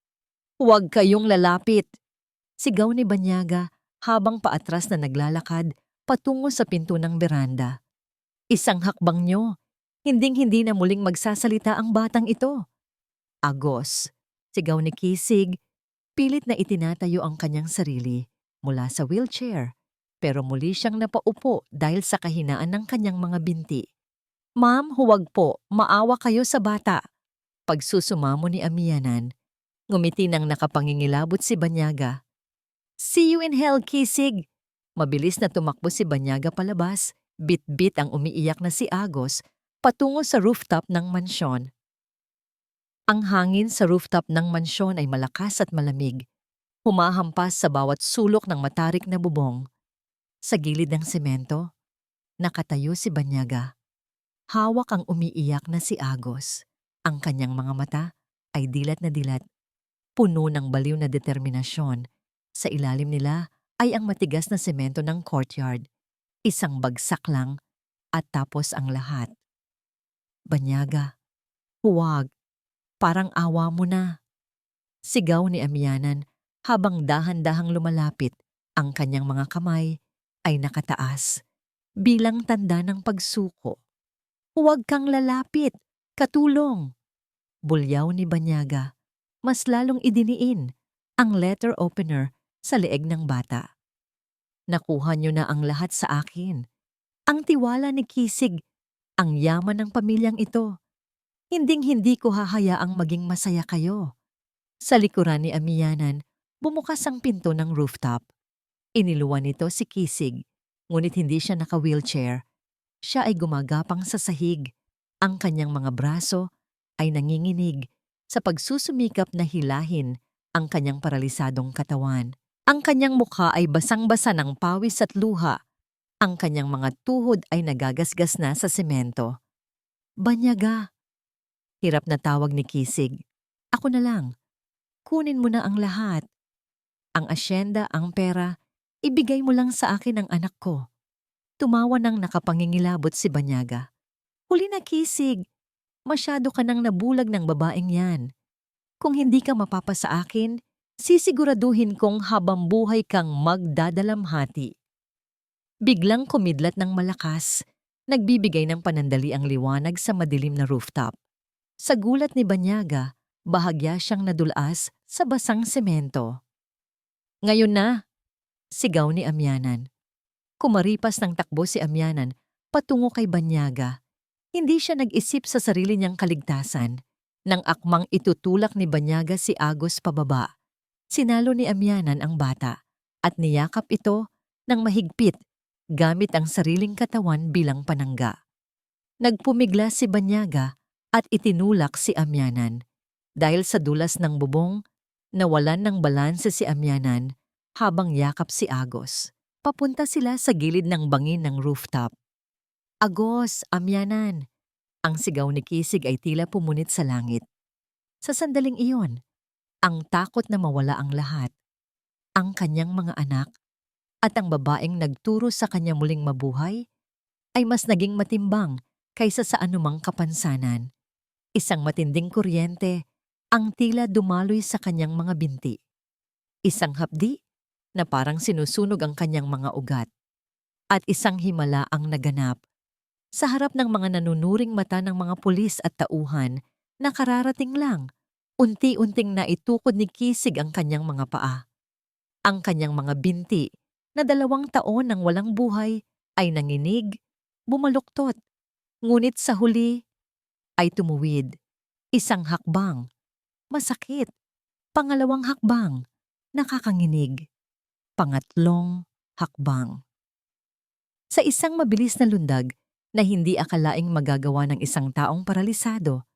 Huwag kayong lalapit! Sigaw ni Banyaga habang paatras na naglalakad patungo sa pinto ng beranda. Isang hakbang niyo, hinding-hindi na muling magsasalita ang batang ito. Agos, sigaw ni Kisig, pilit na itinatayo ang kanyang sarili mula sa wheelchair. Pero muli siyang napaupo dahil sa kahinaan ng kanyang mga binti. Ma'am, huwag po. Maawa kayo sa bata. Pagsusumamo ni Amyanan, ngumiti ng nakapangingilabot si Banyaga. See you in hell, Kisig! Mabilis na tumakbo si Banyaga palabas, Bit-bit ang umiiyak na si Agos patungo sa rooftop ng mansyon. Ang hangin sa rooftop ng mansyon ay malakas at malamig, humahampas sa bawat sulok ng matarik na bubong. Sa gilid ng semento, nakatayo si Banyaga. Hawak ang umiiyak na si Agos. Ang kanyang mga mata ay dilat na dilat, puno ng baliw na determinasyon. Sa ilalim nila ay ang matigas na semento ng courtyard. Isang bagsak lang at tapos ang lahat. Banyaga, huwag, parang awa mo na. Sigaw ni Amyanan habang dahan-dahang lumalapit. Ang kanyang mga kamay ay nakataas bilang tanda ng pagsuko. Huwag kang lalapit, katulong. Bulyaw ni Banyaga, mas lalong idiniin ang letter opener sa leeg ng bata. Nakuha niyo na ang lahat sa akin. Ang tiwala ni Kisig, ang yaman ng pamilyang ito. Hinding-hindi ko hahayaang maging masaya kayo. Sa likuran ni Amyanan, bumukas ang pinto ng rooftop. Iniluwan nito si Kisig, ngunit hindi siya naka-wheelchair. Siya ay gumagapang sa sahig. Ang kanyang mga braso ay nanginginig sa pagsusumikap na hilahin ang kanyang paralisadong katawan. Ang kanyang mukha ay basang-basa ng pawis at luha. Ang kanyang mga tuhod ay nagagasgas na sa semento. Banyaga, hirap na tawag ni Kisig. Ako na lang. Kunin mo na ang lahat. Ang asyenda, ang pera, ibigay mo lang sa akin ang anak ko. Tumawa ng nakapangingilabot si Banyaga. Huli na, Kisig. Masyado ka nang nabulag ng babaeng yan. Kung hindi ka mapapa sa akin, sisiguraduhin kong habang buhay kang magdadalamhati. Biglang kumidlat ng malakas, nagbibigay ng panandali ang liwanag sa madilim na rooftop. Sa gulat ni Banyaga, bahagya siyang nadulas sa basang semento. Ngayon na, sigaw ni Amyanan. Kumaripas ng takbo si Amyanan patungo kay Banyaga. Hindi siya nag-isip sa sarili niyang kaligtasan. Nang akmang itutulak ni Banyaga si Agos pababa, sinalo ni Amyanan ang bata at niyakap ito ng mahigpit gamit ang sariling katawan bilang panangga. Nagpumigla si Banyaga at itinulak si Amyanan. Dahil sa dulas ng bubong, nawalan ng balanse si Amyanan habang yakap si Agos. Papunta sila sa gilid ng bangin ng rooftop. Agos, Amyanan! Ang sigaw ni Kisig ay tila pumunit sa langit. Sa sandaling iyon, ang takot na mawala ang lahat, ang kanyang mga anak, at ang babaeng nagturo sa kanya muling mabuhay, ay mas naging matimbang kaysa sa anumang kapansanan. Isang matinding kuryente ang tila dumaloy sa kanyang mga binti. Isang hapdi na parang sinusunog ang kanyang mga ugat. At isang himala ang naganap. Sa harap ng mga nanunuring mata ng mga pulis at tauhan na kararating lang, unti-unting naitukod ni Kisig ang kanyang mga paa. Ang kanyang mga binti na 2 taon nang walang buhay ay nanginig, bumaluktot. Ngunit sa huli ay tumuwid. Isang hakbang, masakit. Pangalawang hakbang, nakakanginig. Pangatlong hakbang. Sa isang mabilis na lundag na hindi akalaing magagawa ng isang taong paralisado,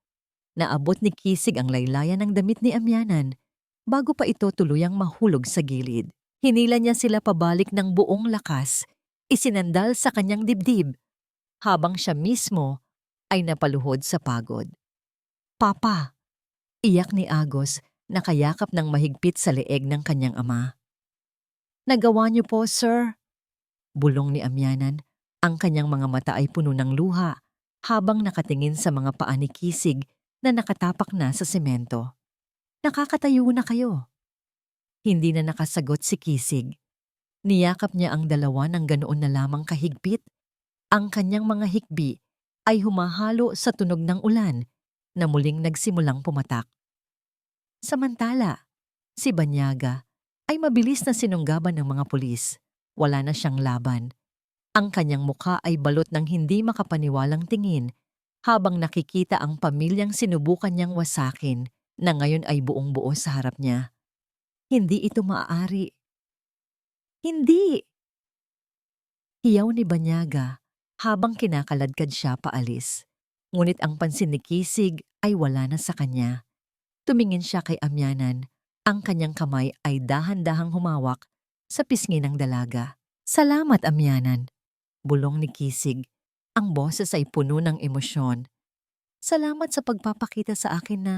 naabot ni Kisig ang laylayan ng damit ni Amyanan bago pa ito tuluyang mahulog sa gilid. Hinila niya sila pabalik ng buong lakas, isinandal sa kanyang dibdib, habang siya mismo ay napaluhod sa pagod. Papa! Iyak ni Agos, nakayakap ng mahigpit sa leeg ng kanyang ama. Nagawa niyo po, sir. Bulong ni Amyanan, ang kanyang mga mata ay puno ng luha habang nakatingin sa mga paa ni Kisig na nakatapak na sa semento. Nakakatayo na kayo. Hindi na nakasagot si Kisig. Niyakap niya ang dalawa ng ganoon na lamang kahigpit. Ang kanyang mga hikbi ay humahalo sa tunog ng ulan na muling nagsimulang pumatak. Samantala, si Banyaga ay mabilis na sinunggaban ng mga pulis. Wala na siyang laban. Ang kanyang mukha ay balot ng hindi makapaniwalang tingin habang nakikita ang pamilyang sinubukan niyang wasakin na ngayon ay buong-buo sa harap niya. Hindi ito maaari. Hindi! Hiyaw ni Banyaga habang kinakaladkad siya paalis. Ngunit ang pansin ni Kisig ay wala na sa kanya. Tumingin siya kay Amyanan. Ang kanyang kamay ay dahan-dahang humawak sa pisngi ng dalaga. "Salamat, Amyanan," bulong ni Kisig. Ang boses ay puno ng emosyon. "Salamat sa pagpapakita sa akin na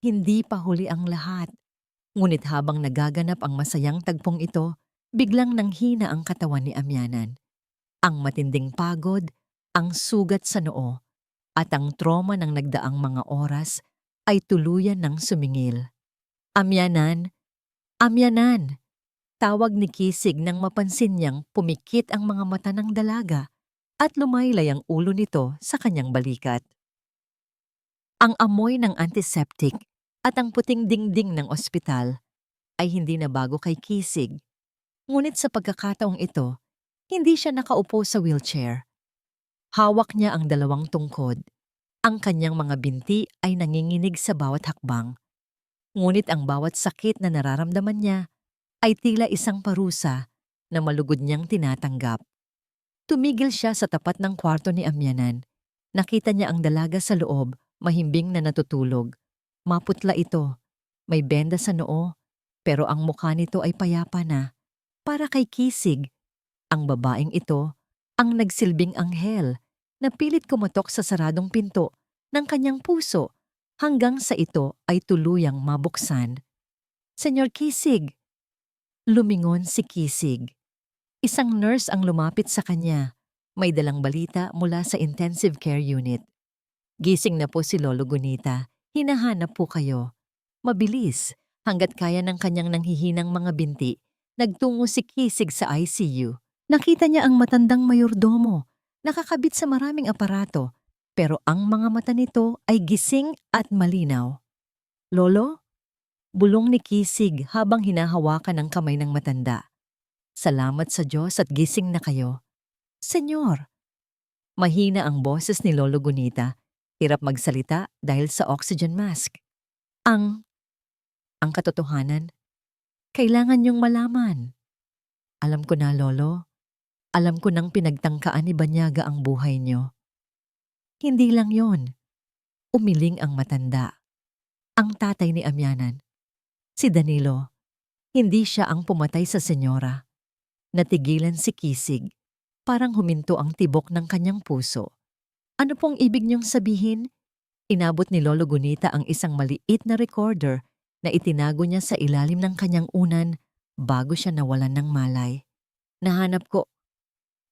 hindi pa huli ang lahat." Ngunit habang nagaganap ang masayang tagpong ito, biglang nanghina ang katawan ni Amyanan. Ang matinding pagod, ang sugat sa noo, at ang trauma ng nagdaang mga oras ay tuluyan ng sumingil. "Amyanan! Amyanan!" Tawag ni Kisig nang mapansin niyang pumikit ang mga mata ng dalaga at lumaylay ang ulo nito sa kanyang balikat. Ang amoy ng antiseptic at ang puting dingding ng ospital ay hindi na bago kay Kisig. Ngunit sa pagkakataong ito, hindi siya nakaupo sa wheelchair. Hawak niya ang dalawang tungkod. Ang kanyang mga binti ay nanginginig sa bawat hakbang. Ngunit ang bawat sakit na nararamdaman niya ay tila isang parusa na malugod niyang tinatanggap. Tumigil siya sa tapat ng kwarto ni Amyanan. Nakita niya ang dalaga sa loob, mahimbing na natutulog. Maputla ito, may benda sa noo, pero ang mukha nito ay payapa na. Para kay Kisig, ang babaeng ito ang nagsilbing anghel na pilit kumatok sa saradong pinto ng kanyang puso hanggang sa ito ay tuluyang mabuksan. "Senyor Kisig!" Lumingon si Kisig. Isang nurse ang lumapit sa kanya. May dalang balita mula sa intensive care unit. "Gising na po si Lolo Gunita. Hinahanap po kayo." Mabilis, hanggat kaya ng kanyang nanghihinang mga binti, nagtungo si Kisig sa ICU. Nakita niya ang matandang mayordomo, nakakabit sa maraming aparato, pero ang mga mata nito ay gising at malinaw. "Lolo?" Bulong ni Kisig habang hinahawakan ang kamay ng matanda. "Salamat sa Diyos at gising na kayo." "Senyor." Mahina ang boses ni Lolo Gunita, hirap magsalita dahil sa oxygen mask. Ang katotohanan, kailangan niyong malaman." "Alam ko na, Lolo. Alam ko nang pinagtangkaan ni Banyaga ang buhay niyo." "Hindi lang yon." Umiling ang matanda. Ang tatay ni Amyanan, si Danilo, hindi siya ang pumatay sa senyora. Natigilan si Kisig. Parang huminto ang tibok ng kanyang puso. "Ano pong ibig niyong sabihin?" Inabot ni Lolo Gunita ang isang maliit na recorder na itinago niya sa ilalim ng kanyang unan bago siya nawalan ng malay. "Nahanap ko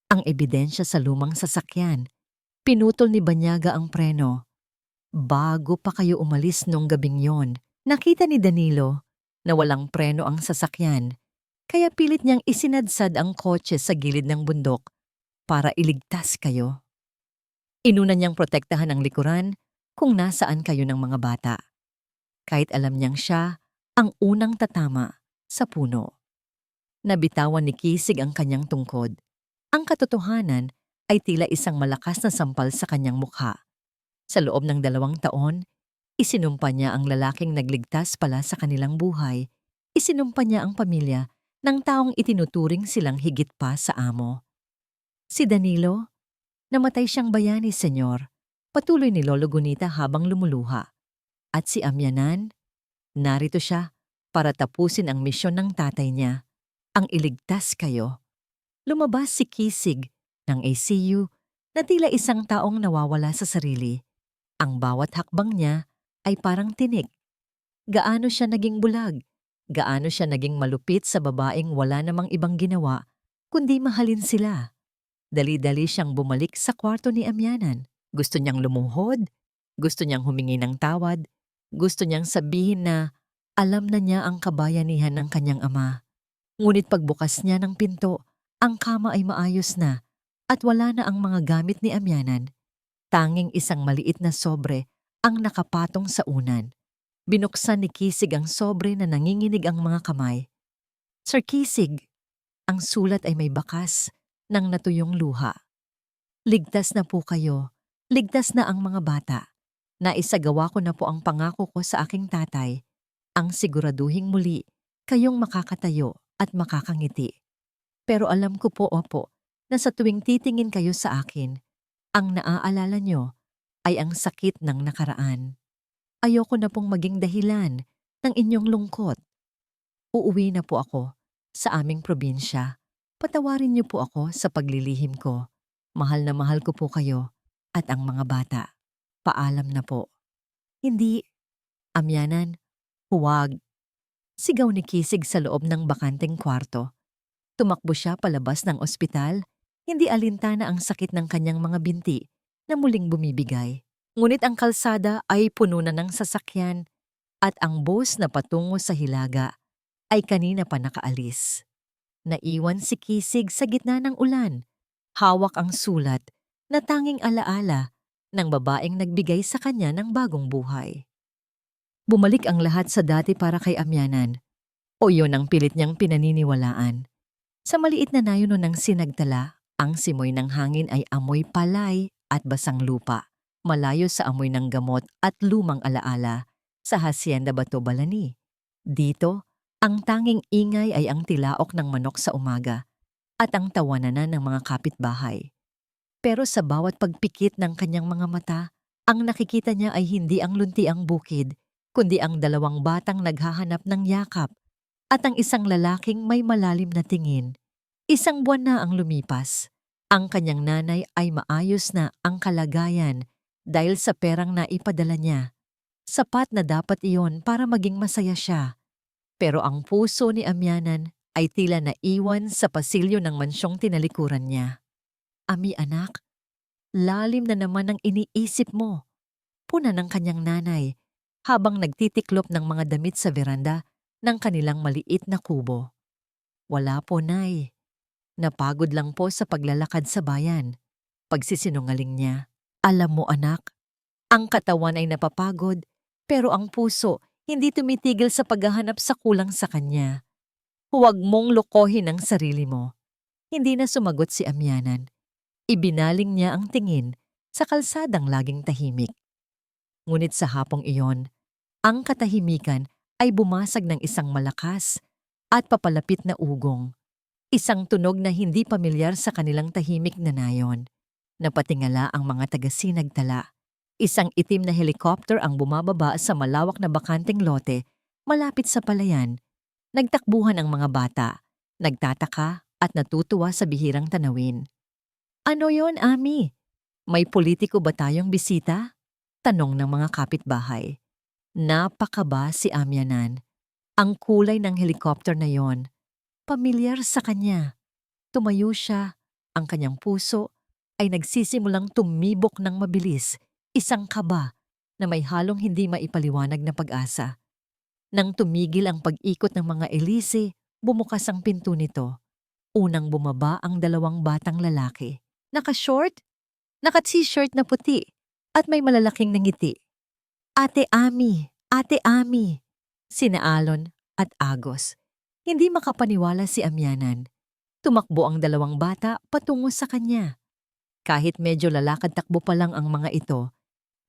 ang ebidensya sa lumang sasakyan. Pinutol ni Banyaga ang preno. Bago pa kayo umalis nung gabing yon, nakita ni Danilo na walang preno ang sasakyan, kaya pilit niyang isinadsad ang kotse sa gilid ng bundok para iligtas kayo. Inuna niyang protektahan ang likuran kung nasaan kayo ng mga bata, kahit alam niyang siya ang unang tatama sa puno." Nabitawan ni Kisig ang kanyang tungkod. Ang katotohanan ay tila isang malakas na sampal sa kanyang mukha. Sa loob ng 2 taon, isinumpa niya ang lalaking nagligtas pala sa kanilang buhay. Isinumpa niya ang pamilya ng taong itinuturing silang higit pa sa amo. "Si Danilo, namatay siyang bayani, senyor," patuloy ni Lolo Gunita habang lumuluha. "At si Amyanan, narito siya para tapusin ang misyon ng tatay niya, ang iligtas kayo." Lumabas si Kisig ng ICU na tila isang taong nawawala sa sarili. Ang bawat hakbang niya ay parang tinik. Gaano siya naging bulag, gaano siya naging malupit sa babaeng wala namang ibang ginawa kundi mahalin sila. Dali-dali siyang bumalik sa kwarto ni Amyanan. Gusto niyang lumuhod, gusto niyang humingi ng tawad, gusto niyang sabihin na alam na niya ang kabayanihan ng kanyang ama. Ngunit pagbukas niya ng pinto, ang kama ay maayos na at wala na ang mga gamit ni Amyanan. Tanging isang maliit na sobre ang nakapatong sa unan. Binuksan ni Kisig ang sobre na nanginginig ang mga kamay. "Sir Kisig," ang sulat ay may bakas ng natuyong luha. "Ligtas na po kayo. Ligtas na ang mga bata. Naisagawa ko na po ang pangako ko sa aking tatay, ang siguraduhing muli kayong makakatayo at makakangiti. Pero alam ko po, opo, na sa tuwing titingin kayo sa akin, ang naaalala nyo ay ang sakit ng nakaraan. Ayoko na pong maging dahilan ng inyong lungkot. Uuwi na po ako sa aming probinsya. Patawarin niyo po ako sa paglilihim ko. Mahal na mahal ko po kayo at ang mga bata. Paalam na po. Hindi, amyanan, huwag. Sigaw ni Kisig sa loob ng bakanteng kwarto. Tumakbo siya palabas ng ospital, hindi alintana ang sakit ng kanyang mga binti na muling bumibigay. Ngunit ang kalsada ay puno na ng sasakyan at ang bus na patungo sa Hilaga ay kanina pa nakaalis. Naiwan si Kisig sa gitna ng ulan. Hawak ang sulat na tanging alaala ng babaeng nagbigay sa kanya ng bagong buhay. Bumalik ang lahat sa dati para kay Amyanan, o yun ang pilit niyang pinaniniwalaan. Sa maliit na nayon ng sinagtala, ang simoy ng hangin ay amoy palay at basang lupa, malayo sa amoy ng gamot at lumang alaala sa Hacienda Bato Balani. Dito, ang tanging ingay ay ang tilaok ng manok sa umaga at ang tawanan ng mga kapitbahay. Pero sa bawat pagpikit ng kanyang mga mata, ang nakikita niya ay hindi ang luntiang bukid, kundi ang dalawang batang naghahanap ng yakap at ang isang lalaking may malalim na tingin. Isang buwan na ang lumipas. Ang kanyang nanay ay maayos na ang kalagayan dahil sa perang naipadala niya. Sapat na dapat iyon para maging masaya siya. Pero ang puso ni Amyanan ay tila naiwan sa pasilyo ng mansyong tinalikuran niya. Ami anak, lalim na naman ang iniisip mo. Puna ng kanyang nanay habang nagtitiklop ng mga damit sa veranda ng kanilang maliit na kubo. Wala po, Nay. Napagod lang po sa paglalakad sa bayan. Pagsisinungaling niya. Alam mo anak, ang katawan ay napapagod pero ang puso hindi tumitigil sa paghahanap sa kulang sa kanya. Huwag mong lokohin ang sarili mo. Hindi na sumagot si Amyanan. Ibinaling niya ang tingin sa kalsadang laging tahimik. Ngunit sa hapong iyon, ang katahimikan ay bumasag ng isang malakas at papalapit na ugong. Isang tunog na hindi pamilyar sa kanilang tahimik na nayon. Napatingala ang mga taga-sinagtala. Isang itim na helicopter ang bumababa sa malawak na bakanteng lote malapit sa palayan. Nagtakbuhan ang mga bata, nagtataka at natutuwa sa bihirang tanawin. Ano yon, Ami? May politiko ba tayong bisita? Tanong ng mga kapitbahay. Napakaba si Amyanan. Ang kulay ng helicopter na yon, pamilyar sa kanya. Tumayo siya, ang kanyang puso ay nagsisimulang tumibok ng mabilis, isang kaba na may halong hindi maipaliwanag na pag-asa. Nang tumigil ang pag-ikot ng mga elise, bumukas ang pinto nito. Unang bumaba ang dalawang batang lalaki. Naka-short, naka-t-shirt na puti, at may malalaking nangiti. Ate Ami, sina Alon at Agos. Hindi makapaniwala si Amyanan. Tumakbo ang dalawang bata patungo sa kanya. Kahit medyo lalakad-takbo pa lang ang mga ito,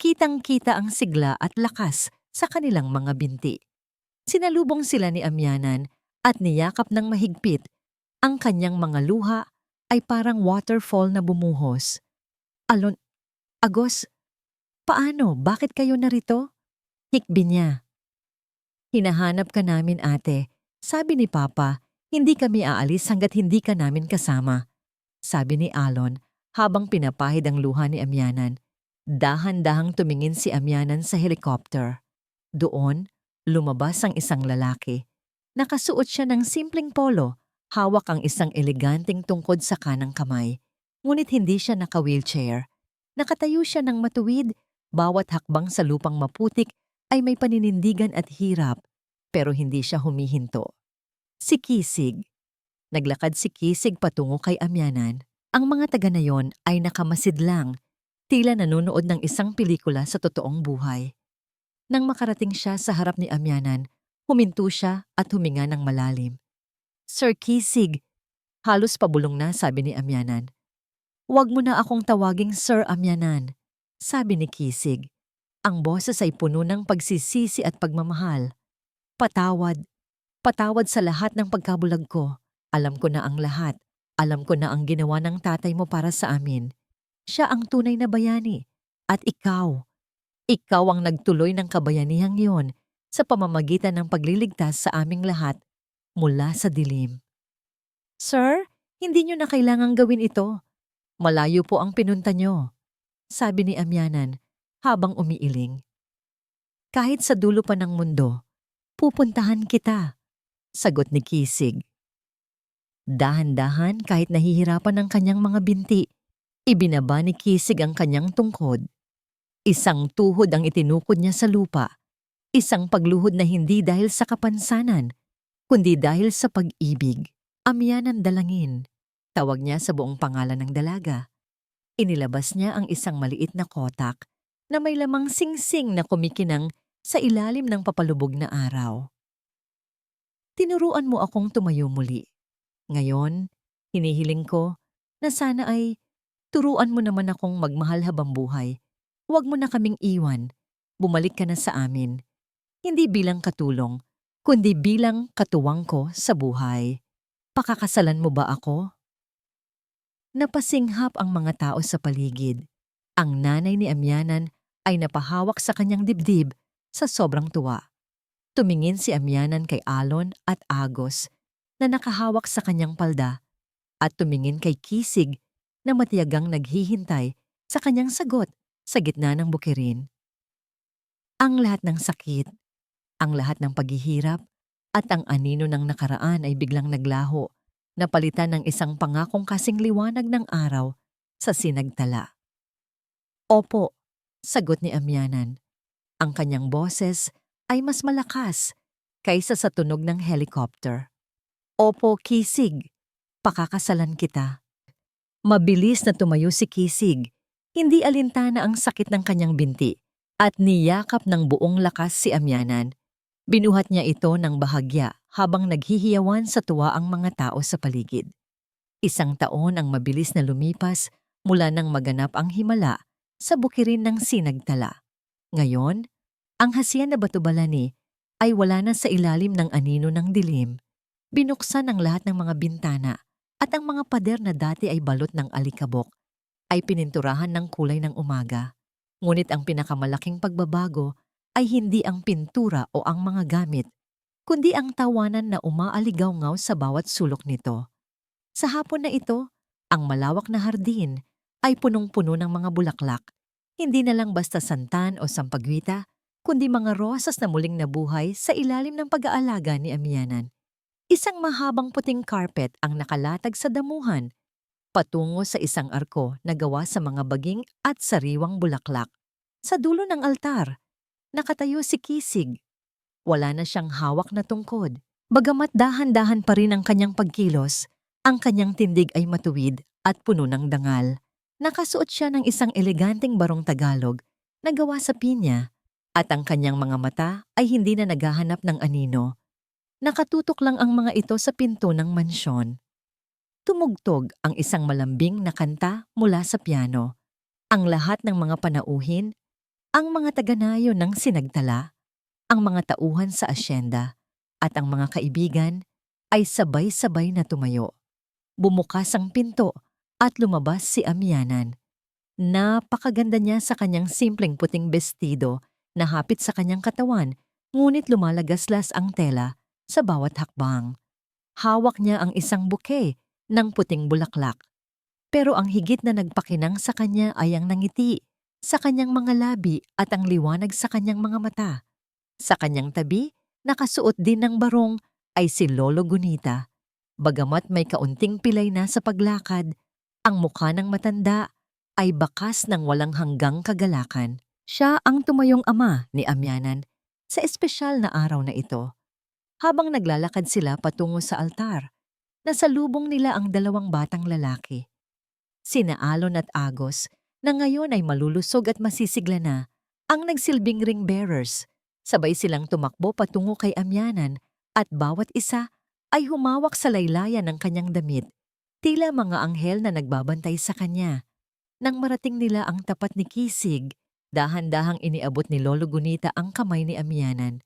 kitang-kita ang sigla at lakas sa kanilang mga binti. Sinalubong sila ni Amyanan at niyakap ng mahigpit. Ang kanyang mga luha ay parang waterfall na bumuhos. Alon, Agos, paano? Bakit kayo narito? Hikbi niya. Hinahanap ka namin, ate. Sabi ni Papa, hindi kami aalis hanggat hindi ka namin kasama. Sabi ni Alon habang pinapahid ang luha ni Amyanan. Dahan-dahang tumingin si Amyanan sa helicopter. Doon, lumabas ang isang lalaki. Nakasuot siya ng simpleng polo, hawak ang isang eleganteng tungkod sa kanang kamay. Ngunit hindi siya naka-wheelchair. Nakatayo siya ng matuwid, bawat hakbang sa lupang maputik ay may paninindigan at hirap, pero hindi siya humihinto. Si Kisig. Naglakad si Kisig patungo kay Amyanan. Ang mga taga na yon ay nakamasid lang, tila nanonood ng isang pelikula sa totoong buhay. Nang makarating siya sa harap ni Amyanan, huminto siya at huminga ng malalim. Sir Kisig, halos pabulong na, sabi ni Amyanan. Huwag mo na akong tawaging Sir Amyanan, sabi ni Kisig. Ang boses ay puno ng pagsisisi at pagmamahal. Patawad. Patawad sa lahat ng pagkabulag ko. Alam ko na ang lahat. Alam ko na ang ginawa ng tatay mo para sa amin. Siya ang tunay na bayani. At ikaw ang nagtuloy ng kabayanihang iyon sa pamamagitan ng pagliligtas sa aming lahat mula sa dilim. Sir, hindi niyo na kailangang gawin ito. Malayo po ang pinunta niyo, sabi ni Amyanan habang umiiling. Kahit sa dulo pa ng mundo, pupuntahan kita, sagot ni Kisig. Dahan-dahan kahit nahihirapan ang kanyang mga binti, ibinaba ni Kisig ang kanyang tungkod. Isang tuhod ang itinukod niya sa lupa, isang pagluhod na hindi dahil sa kapansanan, kundi dahil sa pag-ibig. Amyanan dalangin. Tawag niya sa buong pangalan ng dalaga. Inilabas niya ang isang maliit na kotak na may lamang singsing na kumikinang sa ilalim ng papalubog na araw. Tinuruan mo akong tumayo muli. Ngayon, hinihiling ko na sana ay turuan mo naman akong magmahal habang buhay. Huwag mo na kaming iwan. Bumalik ka na sa amin. Hindi bilang katulong, kundi bilang katuwang ko sa buhay. Pakakasalan mo ba ako? Napasinghap ang mga tao sa paligid. Ang nanay ni Amyanan ay napahawak sa kanyang dibdib sa sobrang tuwa. Tumingin si Amyanan kay Alon at Agos na nakahawak sa kanyang palda at tumingin kay Kisig na matiyagang naghihintay sa kanyang sagot sa gitna ng bukirin. Ang lahat ng sakit, ang lahat ng paghihirap at ang anino ng nakaraan ay biglang naglaho, napalitan ng isang pangakong kasing liwanag ng araw sa sinagtala. Opo, sagot ni Amyanan. Ang kanyang boses ay mas malakas kaysa sa tunog ng helicopter. Opo, Kisig, pakakasalan kita. Mabilis na tumayo si Kisig, hindi alintana ang sakit ng kanyang binti, at niyakap ng buong lakas si Amyanan. Binuhat niya ito ng bahagya habang naghihiyawan sa tuwa ang mga tao sa paligid. Isang taon ang mabilis na lumipas mula nang maganap ang himala sa bukirin ng sinagtala. Ngayon, ang hasiyan na Batubalani ay wala na sa ilalim ng anino ng dilim. Binuksan ang lahat ng mga bintana at ang mga pader na dati ay balot ng alikabok ay pininturahan ng kulay ng umaga. Ngunit ang pinakamalaking pagbabago ay hindi ang pintura o ang mga gamit, kundi ang tawanan na umaaligaw-ngaw sa bawat sulok nito. Sa hapon na ito, ang malawak na hardin ay punong-puno ng mga bulaklak, hindi na lang basta santan o sampagwita, kundi mga rosas na muling nabuhay sa ilalim ng pag-aalaga ni Amyanan. Isang mahabang puting carpet ang nakalatag sa damuhan, patungo sa isang arko na gawa sa mga baging at sariwang bulaklak. Sa dulo ng altar, nakatayo si Kisig. Wala na siyang hawak na tungkod. Bagamat dahan-dahan pa rin ang kanyang pagkilos, ang kanyang tindig ay matuwid at puno ng dangal. Nakasuot siya ng isang eleganteng barong Tagalog na gawa sa pinya, at ang kanyang mga mata ay hindi na naghahanap ng anino. Nakatutok lang ang mga ito sa pinto ng mansyon. Tumugtog ang isang malambing na kanta mula sa piano. Ang lahat ng mga panauhin, ang mga taga-nayo ng sinagtala, ang mga tauhan sa asyenda, at ang mga kaibigan ay sabay-sabay na tumayo. Bumukas ang pinto at lumabas si Amyanan. Napakaganda niya sa kanyang simpleng puting bestido na hapit sa kanyang katawan, ngunit lumalagaslas ang tela sa bawat hakbang. Hawak niya ang isang bouquet ng puting bulaklak. Pero ang higit na nagpakinang sa kanya ay ang nangiti sa kanyang mga labi at ang liwanag sa kanyang mga mata. Sa kanyang tabi, nakasuot din ng barong ay si Lolo Gunita. Bagamat may kaunting pilay na sa paglakad, ang mukha ng matanda ay bakas ng walang hanggang kagalakan. Siya ang tumayong ama ni Amyanan sa espesyal na araw na ito. Habang naglalakad sila patungo sa altar, nasalubong nila ang dalawang batang lalaki. Sina Alon at Agos, na ngayon ay malulusog at masisigla na, ang nagsilbing ring bearers. Sabay silang tumakbo patungo kay Amyanan at bawat isa ay humawak sa laylayan ng kanyang damit, tila mga anghel na nagbabantay sa kanya. Nang marating nila ang tapat ni Kisig, dahan-dahang iniabot ni Lolo Gunita ang kamay ni Amyanan.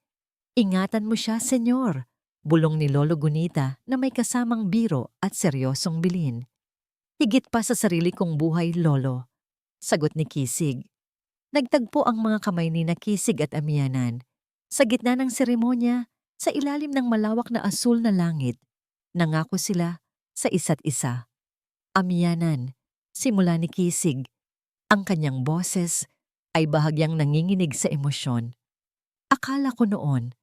Ingatan mo siya, senyor. Bulong ni Lolo Gunita na may kasamang biro at seryosong bilin. Higit pa sa sarili kong buhay, Lolo. Sagot ni Kisig. Nagtagpo ang mga kamay ni na Kisig at Amianan. Sa gitna ng seremonya, sa ilalim ng malawak na asul na langit, nangako sila sa isa't isa. Amianan, simula ni Kisig. Ang kanyang boses ay bahagyang nanginginig sa emosyon. Akala ko noon,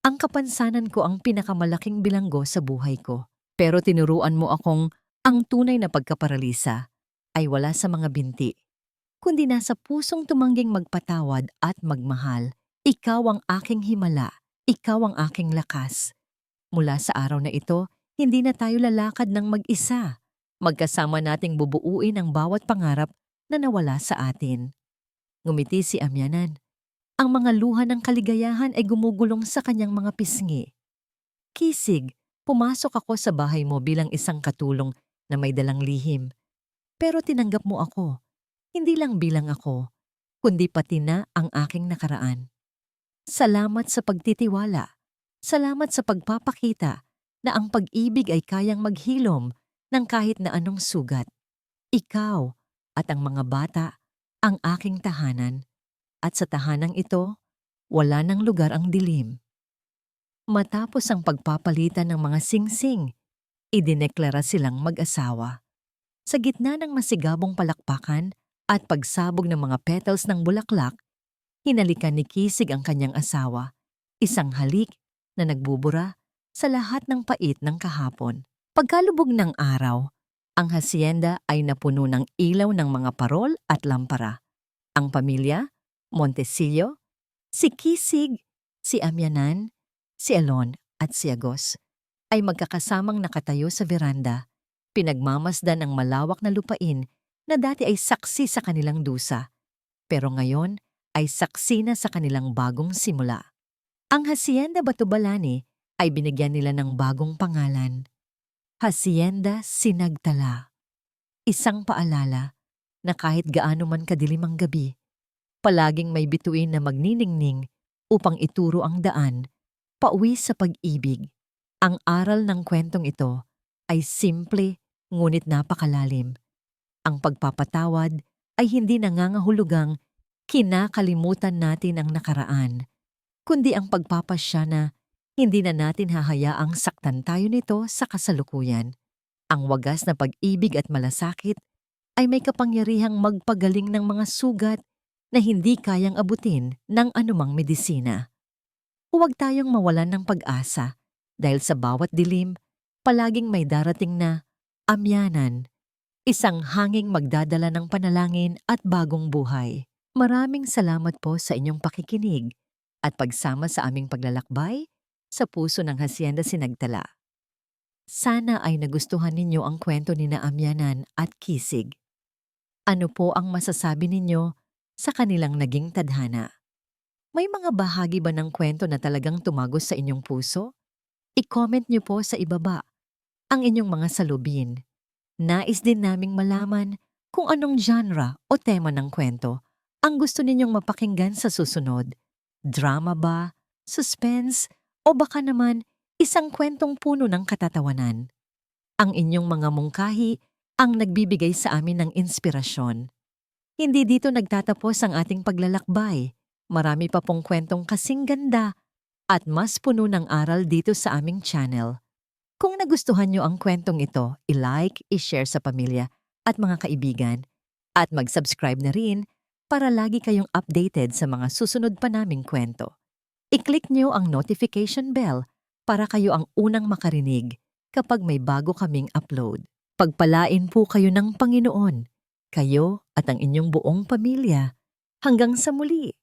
ang kapansanan ko ang pinakamalaking bilanggo sa buhay ko. Pero tinuruan mo akong ang tunay na pagkaparalisa ay wala sa mga binti, kundi nasa pusong tumangging magpatawad at magmahal. Ikaw ang aking himala, ikaw ang aking lakas. Mula sa araw na ito, hindi na tayo lalakad ng mag-isa. Magkasama nating bubuuin ang bawat pangarap na nawala sa atin. Ngumiti si Amianan. Ang mga luha ng kaligayahan ay gumugulong sa kanyang mga pisngi. Kisig, pumasok ako sa bahay mo bilang isang katulong na may dalang lihim. Pero tinanggap mo ako, hindi lang bilang ako, kundi pati na ang aking nakaraan. Salamat sa pagtitiwala. Salamat sa pagpapakita na ang pag-ibig ay kayang maghilom ng kahit na anong sugat. Ikaw at ang mga bata ang aking tahanan. At sa tahanang ito, wala ng lugar ang dilim. Matapos ang pagpapalitan ng mga singsing, idineklara silang mag-asawa. Sa gitna ng masigabong palakpakan at pagsabog ng mga petals ng bulaklak, hinalikan ni Kisig ang kanyang asawa, isang halik na nagbubura sa lahat ng pait ng kahapon. Pagkalubog ng araw, ang hasyenda ay napuno ng ilaw ng mga parol at lampara. Ang pamilya, Montesillo, si Kisig, si Amianan, si Elon at si Agos ay magkakasamang nakatayo sa veranda, pinagmamasdan ang malawak na lupain na dati ay saksi sa kanilang dusa, pero ngayon ay saksi na sa kanilang bagong simula. Ang Hacienda Batubalani ay binigyan nila ng bagong pangalan, Hacienda Sinagtala. Isang paalala na kahit gaano man kadilim ang gabi, palaging may bituin na magniningning upang ituro ang daan, pauwi sa pag-ibig. Ang aral ng kwentong ito ay simple ngunit napakalalim. Ang pagpapatawad ay hindi nangangahulugang kinakalimutan natin ang nakaraan, kundi ang pagpapasya na hindi na natin hahayaang saktan tayo nito sa kasalukuyan. Ang wagas na pag-ibig at malasakit ay may kapangyarihang magpagaling ng mga sugat na hindi kayang abutin ng anumang medisina. Huwag tayong mawalan ng pag-asa dahil sa bawat dilim, palaging may darating na Amianan, isang hanging magdadala ng panalangin at bagong buhay. Maraming salamat po sa inyong pakikinig at pagsama sa aming paglalakbay sa puso ng Hacienda Sinagtala. Sana ay nagustuhan ninyo ang kwento ni na Amianan at Kisig. Ano po ang masasabi ninyo sa kanilang naging tadhana? May mga bahagi ba ng kwento na talagang tumagos sa inyong puso? I-comment niyo po sa ibaba ang inyong mga salubin. Nais din naming malaman kung anong genre o tema ng kwento ang gusto ninyong mapakinggan sa susunod. Drama ba, suspense, o baka naman isang kwentong puno ng katatawanan? Ang inyong mga mungkahi ang nagbibigay sa amin ng inspirasyon. Hindi dito nagtatapos ang ating paglalakbay. Marami pa pong kwentong kasing ganda at mas puno ng aral dito sa aming channel. Kung nagustuhan nyo ang kwentong ito, i-like, i-share sa pamilya at mga kaibigan, at mag-subscribe na rin para lagi kayong updated sa mga susunod pa naming kwento. I-click nyo ang notification bell para kayo ang unang makarinig kapag may bago kaming upload. Pagpalain po kayo ng Panginoon, kayo at ang inyong buong pamilya. Hanggang sa muli!